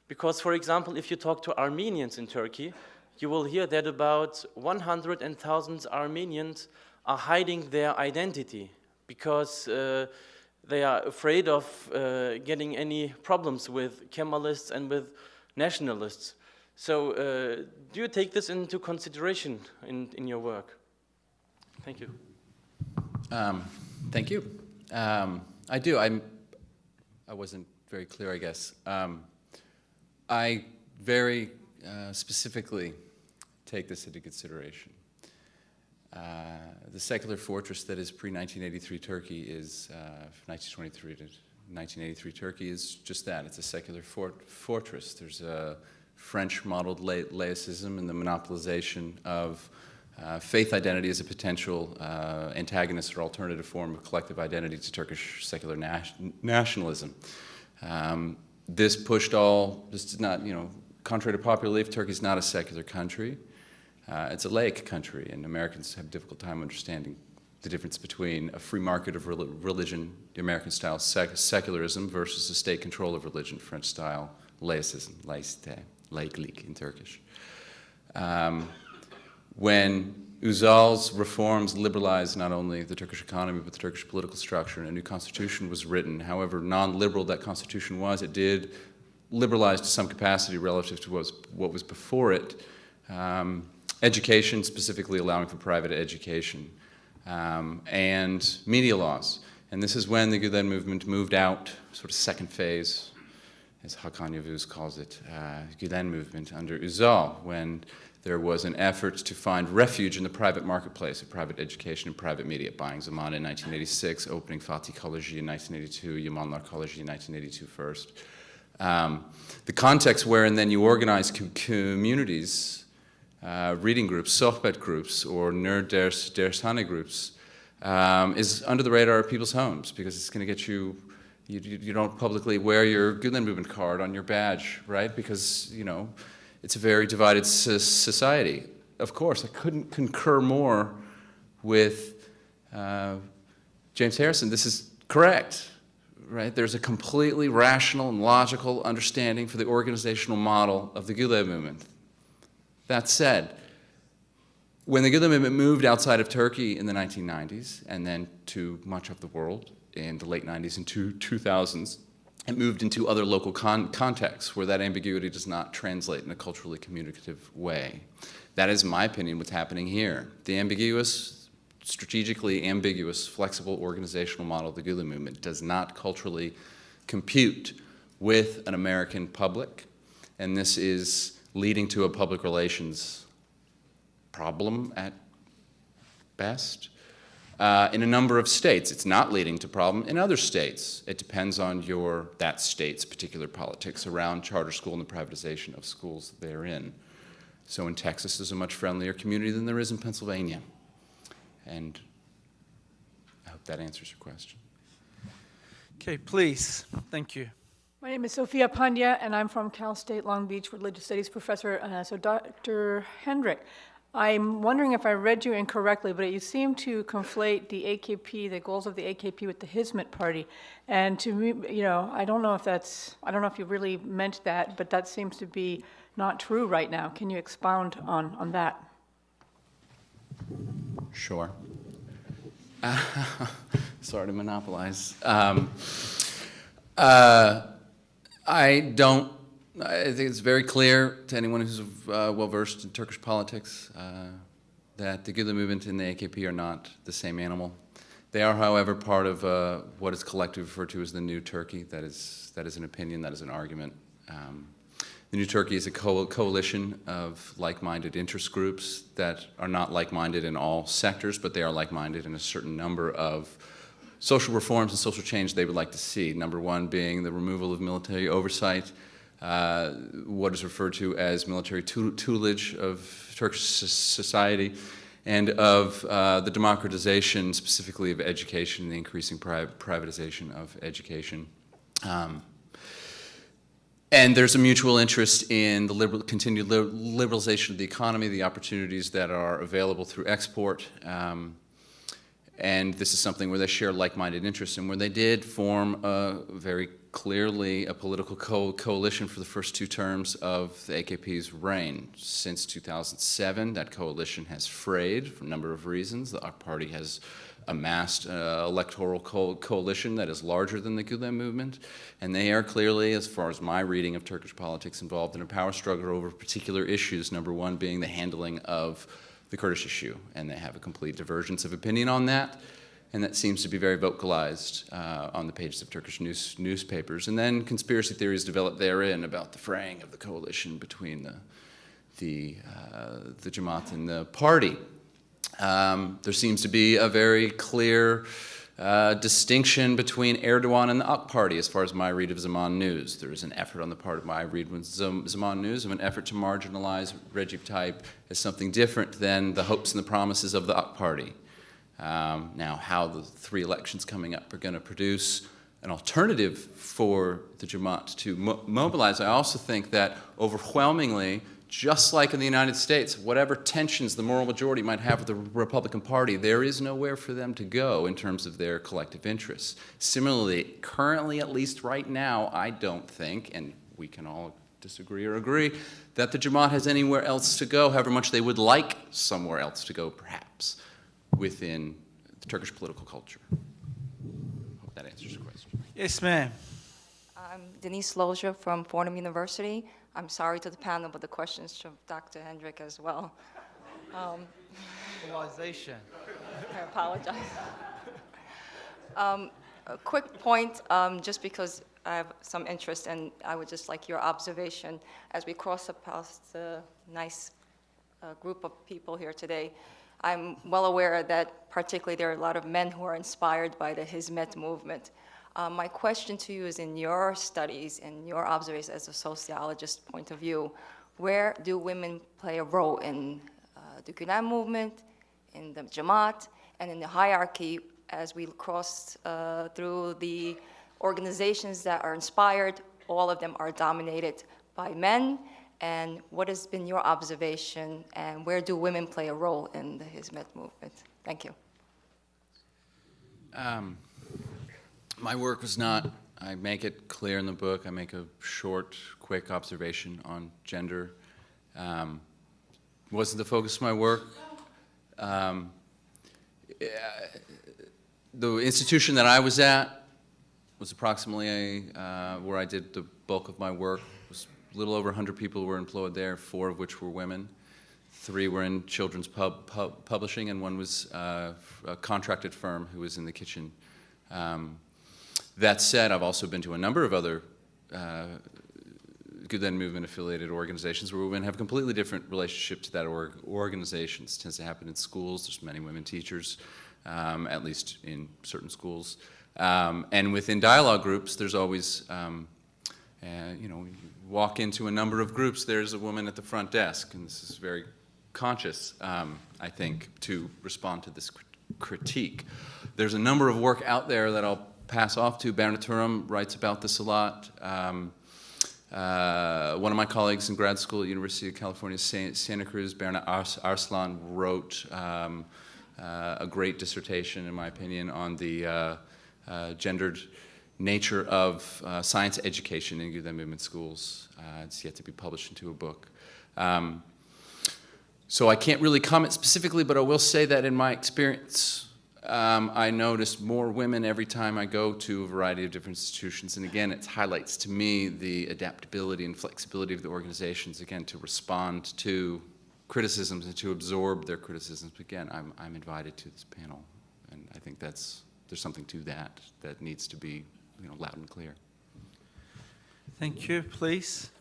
Because, for example, if you talk to Armenians in Turkey, you will hear that about 100,000 Armenians are hiding their identity because they are afraid of getting any problems with Kemalists and with nationalists. So do you take this into consideration in your work? Thank you. Thank you. I do. I wasn't very clear, I guess. I very specifically take this into consideration. The secular fortress that is pre-1983 Turkey is, 1923 to 1983 Turkey is just that. It's a secular fortress. There's a French-modeled laicism and the monopolization of faith identity as a potential antagonist or alternative form of collective identity to Turkish secular nationalism. This did not, contrary to popular belief, Turkey is not a secular country. It's a laic country, and Americans have a difficult time understanding the difference between a free market of religion, the American-style secularism, versus a state control of religion, French-style laicism, laïcité, laiklik in Turkish. When Özal's reforms liberalized not only the Turkish economy, but the Turkish political structure, and a new constitution was written, however non-liberal that constitution was, it did liberalize to some capacity relative to what was before it. Education, specifically allowing for private education, and media laws. And this is when the Gulen movement moved out, sort of second phase, as Hakan Yavuz calls it, Gulen movement under Özal, when there was an effort to find refuge in the private marketplace of private education and private media, buying Zaman in 1986, opening Fatih College in 1982, Yamanlar College in 1982 first. The context wherein then you organize communities, reading groups, sohbet groups, or nerd dershane groups, is under the radar of people's homes, because it's going to get you don't publicly wear your Gulen movement card on your badge, right? Because, you know, it's a very divided society. Of course, I couldn't concur more with James Harrison. This is correct, right? There's a completely rational and logical understanding for the organizational model of the Gulen movement. That said, when the Gulen movement moved outside of Turkey in the 1990s, and then to much of the world in the late 90s and 2000s, it moved into other local contexts where that ambiguity does not translate in a culturally communicative way. That is, in my opinion, what's happening here. The ambiguous, strategically ambiguous, flexible organizational model of the Gulen movement does not culturally compute with an American public, and this is leading to a public relations problem at best. In a number of states, it's not leading to problem. In other states, it depends on that state's particular politics around charter school and the privatization of schools therein. So in Texas, there's a much friendlier community than there is in Pennsylvania. And I hope that answers your question. Okay, please. Thank you. My name is Sophia Pandya, and I'm from Cal State Long Beach, religious studies professor. So Dr. Hendrick, I'm wondering if I read you incorrectly, but you seem to conflate the AKP, the goals of the AKP, with the Hizmet party. And to me, you know, I don't know if you really meant that, but that seems to be not true right now. Can you expound on that? Sure. Sorry to monopolize. I think it's very clear to anyone who's well-versed in Turkish politics that the Gulen movement and the AKP are not the same animal. They are, however, part of what is collectively referred to as the New Turkey. That is an opinion, that is an argument. The New Turkey is a coalition of like-minded interest groups that are not like-minded in all sectors, but they are like-minded in a certain number of social reforms and social change they would like to see. Number one being the removal of military oversight, what is referred to as military tutelage of Turkish society, and of the democratization, specifically of education, the increasing privatization of education. And there's a mutual interest in the continued liberalization of the economy, the opportunities that are available through export. And this is something where they share like-minded interests, and where they did form very clearly a political coalition for the first two terms of the AKP's reign. Since 2007, that coalition has frayed for a number of reasons. The AK Party has amassed an electoral coalition that is larger than the Gulen movement, and they are clearly, as far as my reading of Turkish politics, involved in a power struggle over particular issues, number one being the handling of the Kurdish issue, and they have a complete divergence of opinion on that, and that seems to be very vocalized on the pages of Turkish newspapers. And then conspiracy theories developed therein about the fraying of the coalition between the Jamaat and the party. There seems to be a very clear distinction between Erdogan and the AK Party as far as my read of Zaman News. There is an effort on the part of my read of Zaman News of an effort to marginalize Recep Tayyip as something different than the hopes and the promises of the AK Party. Now, how the three elections coming up are going to produce an alternative for the Jamaat to mobilize. I also think that overwhelmingly, just like in the United States, whatever tensions the moral majority might have with the Republican Party, there is nowhere for them to go in terms of their collective interests. Similarly, currently, at least right now, I don't think, and we can all disagree or agree, that the Jamaat has anywhere else to go, however much they would like somewhere else to go, perhaps, within the Turkish political culture. Hope that answers your question. Yes, ma'am. I'm Denise Loja from Fordham University. I'm sorry to the panel, but the question is from Dr. Hendrick as well. Civilization. I apologize. A quick point, just because I have some interest, and I would just like your observation as we cross past the nice group of people here today. I'm well aware that particularly there are a lot of men who are inspired by the Hizmet movement. My question to you is, in your studies and your observations as a sociologist point of view, where do women play a role in the Gulen movement, in the Jamaat, and in the hierarchy as we cross through the organizations that are inspired? All of them are dominated by men. And what has been your observation, and where do women play a role in the Hizmet movement? Thank you. My work was not, I make it clear in the book, I make a short, quick observation on gender. Wasn't the focus of my work. The institution that I was at was approximately where I did the bulk of my work. It was a little over 100 people were employed there, 4 of which were women. 3 were in children's publishing, and 1 was a contracted firm who was in the kitchen. That said, I've also been to a number of other Gulen movement affiliated organizations where women have a completely different relationship to that organization. This tends to happen in schools. There's many women teachers, at least in certain schools. And within dialogue groups, there's always, you know, you walk into a number of groups, there's a woman at the front desk, and this is very conscious, I think, to respond to this critique. There's a number of work out there that I'll pass off to. Berna Turum writes about this a lot. One of my colleagues in grad school at University of California, Santa Cruz, Berna Arslan, wrote a great dissertation, in my opinion, on the gendered nature of science education in Gulen movement schools. It's yet to be published into a book. So I can't really comment specifically, but I will say that in my experience, I notice more women every time I go to a variety of different institutions. And again, it highlights to me the adaptability and flexibility of the organizations, again, to respond to criticisms and to absorb their criticisms. Again, I'm invited to this panel, and I think there's something to that needs to be, you know, loud and clear. Thank you. Please.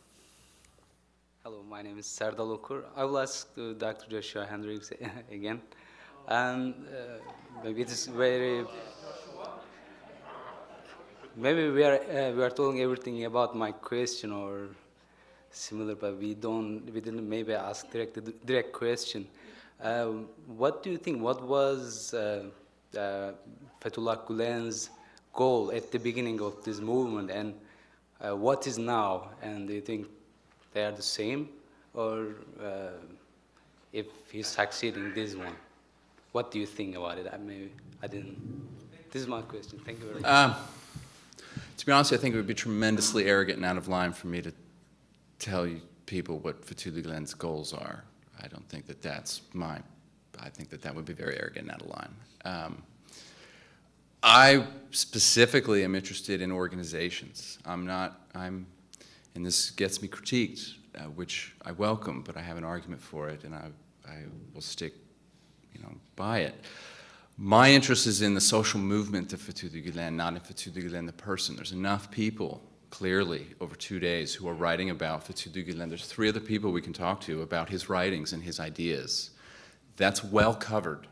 Hello, my name is Serdal Okur. I will ask Dr. Joshua Hendricks again. And maybe it is very, maybe we are talking everything about my question or similar, but we didn't maybe ask direct question. What do you think? What was Fethullah Gulen's goal at the beginning of this movement, and what is now? And do you think they are the same, or if he's succeeding this one? What do you think about it? This is my question. Thank you very much. To be honest, I think it would be tremendously arrogant and out of line for me to tell you people what Fethullah Gulen's goals are. I don't think that that's I think that would be very arrogant and out of line. I specifically am interested in organizations. And this gets me critiqued, which I welcome, but I have an argument for it, and I will stick, you know, by it. My interest is in the social movement of Fethullah Gulen, not in Fethullah Gulen the person. There's enough people, clearly, over 2 days who are writing about Fethullah Gulen. There's 3 other people we can talk to about his writings and his ideas. That's well covered.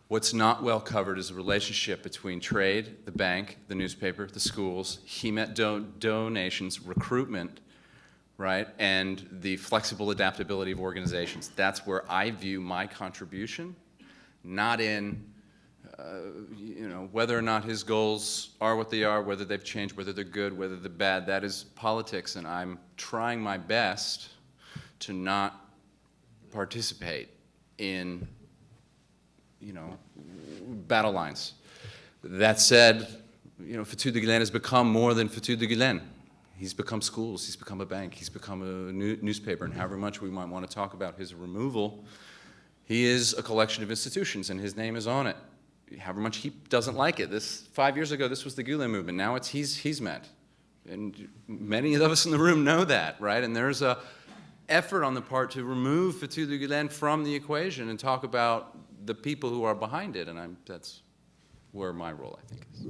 What's not well covered is the relationship between trade, the bank, the newspaper, the schools, Hizmet donations, recruitment, right, and the flexible adaptability of organizations. That's where I view my contribution, not in whether or not his goals are what they are, whether they've changed, whether they're good, whether they're bad, that is politics, and I'm trying my best to not participate in, battle lines. That said, Fethullah Gulen has become more than Fethullah Gulen. He's become schools, he's become a bank, he's become a newspaper, and however much we might want to talk about his removal, he is a collection of institutions, and his name is on it. However much he doesn't like it. 5 years ago, this was the Gulen movement. Now it's Hizmet. And many of us in the room know that, right? And there's a effort on the part to remove Fethullah Gulen from the equation and talk about the people who are behind it, and that's where my role, I think, is.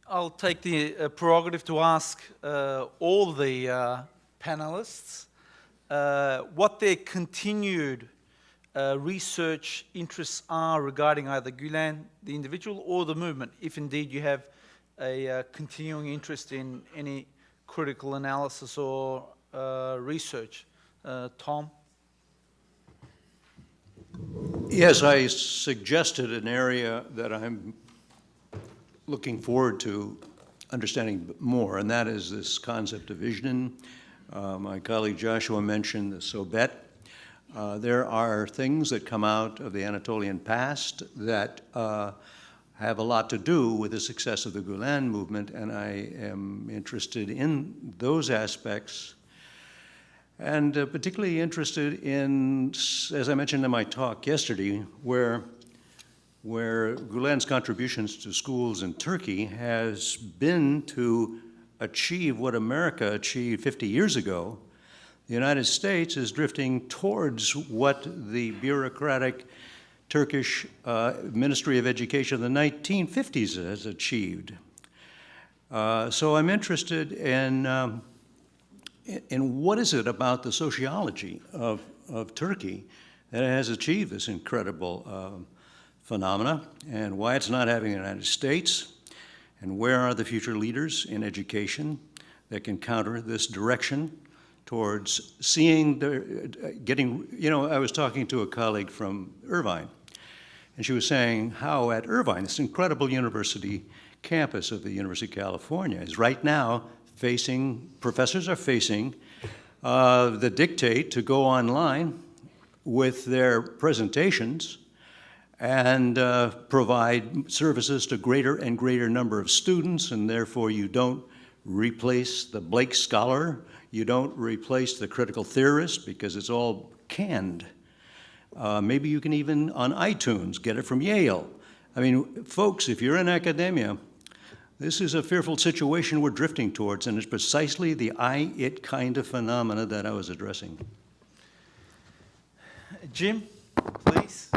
I'll take the prerogative to ask all the panelists what their continued research interests are regarding either Gulen, the individual, or the movement, if indeed you have a continuing interest in any critical analysis or research. Tom? Yes, I suggested an area that I'm looking forward to understanding more, and that is this concept of vision. My colleague Joshua mentioned the Sobet. There are things that come out of the Anatolian past that have a lot to do with the success of the Gulen movement, and I am interested in those aspects, and particularly interested in, as I mentioned in my talk yesterday, where Gulen's contributions to schools in Turkey has been to achieve what America achieved 50 years ago. The United States is drifting towards what the bureaucratic Turkish Ministry of Education of the 1950s has achieved. So I'm interested in what is it about the sociology of Turkey that has achieved this incredible phenomena, and why it's not having the United States, and where are the future leaders in education that can counter this direction towards seeing I was talking to a colleague from Irvine, and she was saying how at Irvine, this incredible university campus of the University of California, is right now professors are facing the dictate to go online with their presentations and provide services to greater and greater number of students, and therefore you don't replace the Blake Scholar, you don't replace the critical theorist, because it's all canned. Maybe you can even, on iTunes, get it from Yale. I mean, folks, if you're in academia, this is a fearful situation we're drifting towards, and it's precisely the I-it kind of phenomena that I was addressing. Jim, please.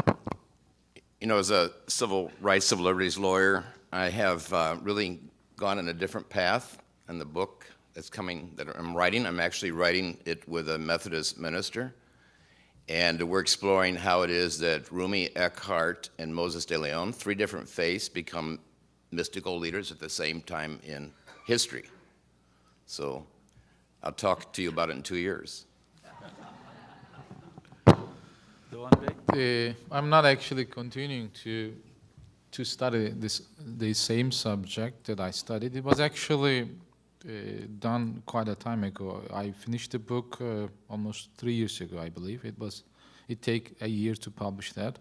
As a civil rights, civil liberties lawyer, I have really gone in a different path. And the book that I'm writing, I'm actually writing it with a Methodist minister. And we're exploring how it is that Rumi, Eckhart, and Moses de Leon, 3 different faiths, become mystical leaders at the same time in history. So I'll talk to you about it in 2 years. I'm not actually continuing to study the same subject that I studied. It was actually done quite a time ago. I finished the book almost 3 years ago, I believe. It take a year to publish that.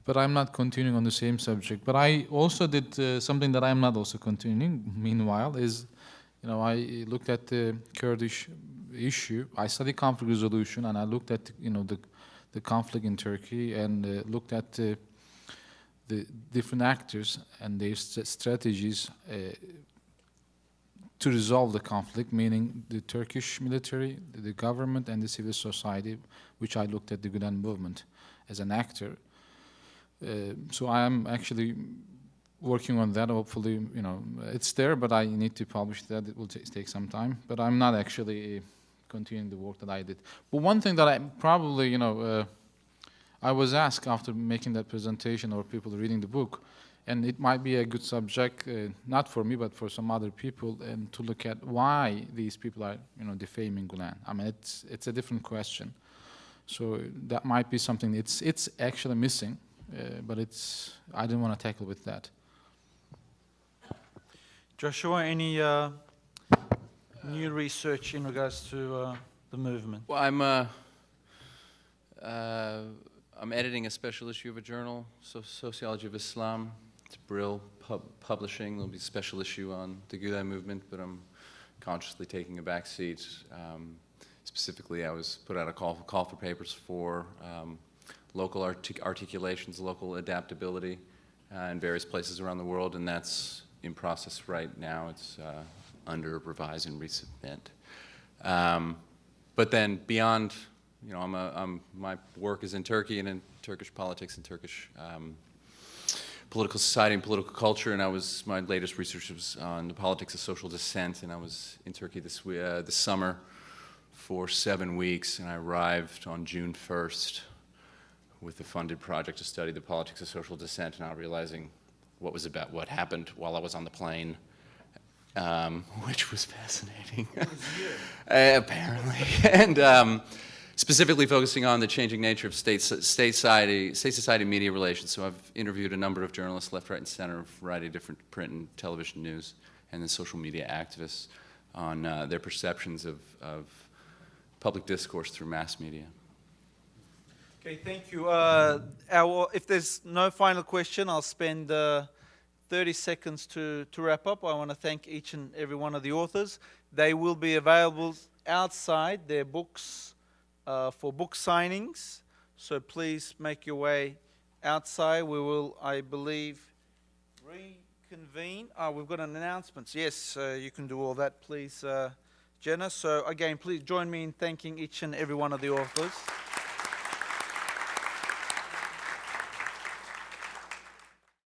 But I'm not continuing on the same subject. But I also did something that I'm not also continuing, meanwhile, is, I looked at the Kurdish issue. I studied conflict resolution, and I looked at, the conflict in Turkey, and looked at the different actors and their strategies to resolve the conflict, meaning the Turkish military, the government, and the civil society, which I looked at the Gulen movement as an actor. So I am actually working on that. Hopefully, it's there, but I need to publish that. It will take some time. But I'm not actually continuing the work that I did. But one thing that I probably, I was asked after making that presentation or people reading the book, and it might be a good subject, not for me, but for some other people, and to look at why these people are, defaming Gulen. I mean, it's a different question. So that might be something. It's actually missing but I didn't want to tackle with that. Joshua, any new research in regards to the movement? Well, I'm editing a special issue of a journal, Sociology of Islam. It's Brill Publishing. There'll be a special issue on the Gulen movement, but I'm consciously taking a back seat. Specifically, I was put out a call for papers for local articulations, local adaptability in various places around the world, and that's in process right now. It's under revise and resubmit. But then beyond, my work is in Turkey and in Turkish politics and Turkish political society and political culture, and my latest research was on the politics of social dissent, and I was in Turkey this summer for 7 weeks, and I arrived on June 1st with a funded project to study the politics of social dissent, and now realizing what happened while I was on the plane, which was fascinating, apparently, and specifically focusing on the changing nature of state society media relations. So I've interviewed a number of journalists, left, right, and center, a variety of different print and television news, and then social media activists on their perceptions of public discourse through mass media. Okay, thank you. If there's no final question, I'll spend 30 seconds to wrap up. I want to thank each and every one of the authors. They will be available outside their books for book signings, so please make your way outside. We will, I believe, reconvene. We've got an announcement. Yes, you can do all that, please, Jenna. So again, please join me in thanking each and every one of the authors.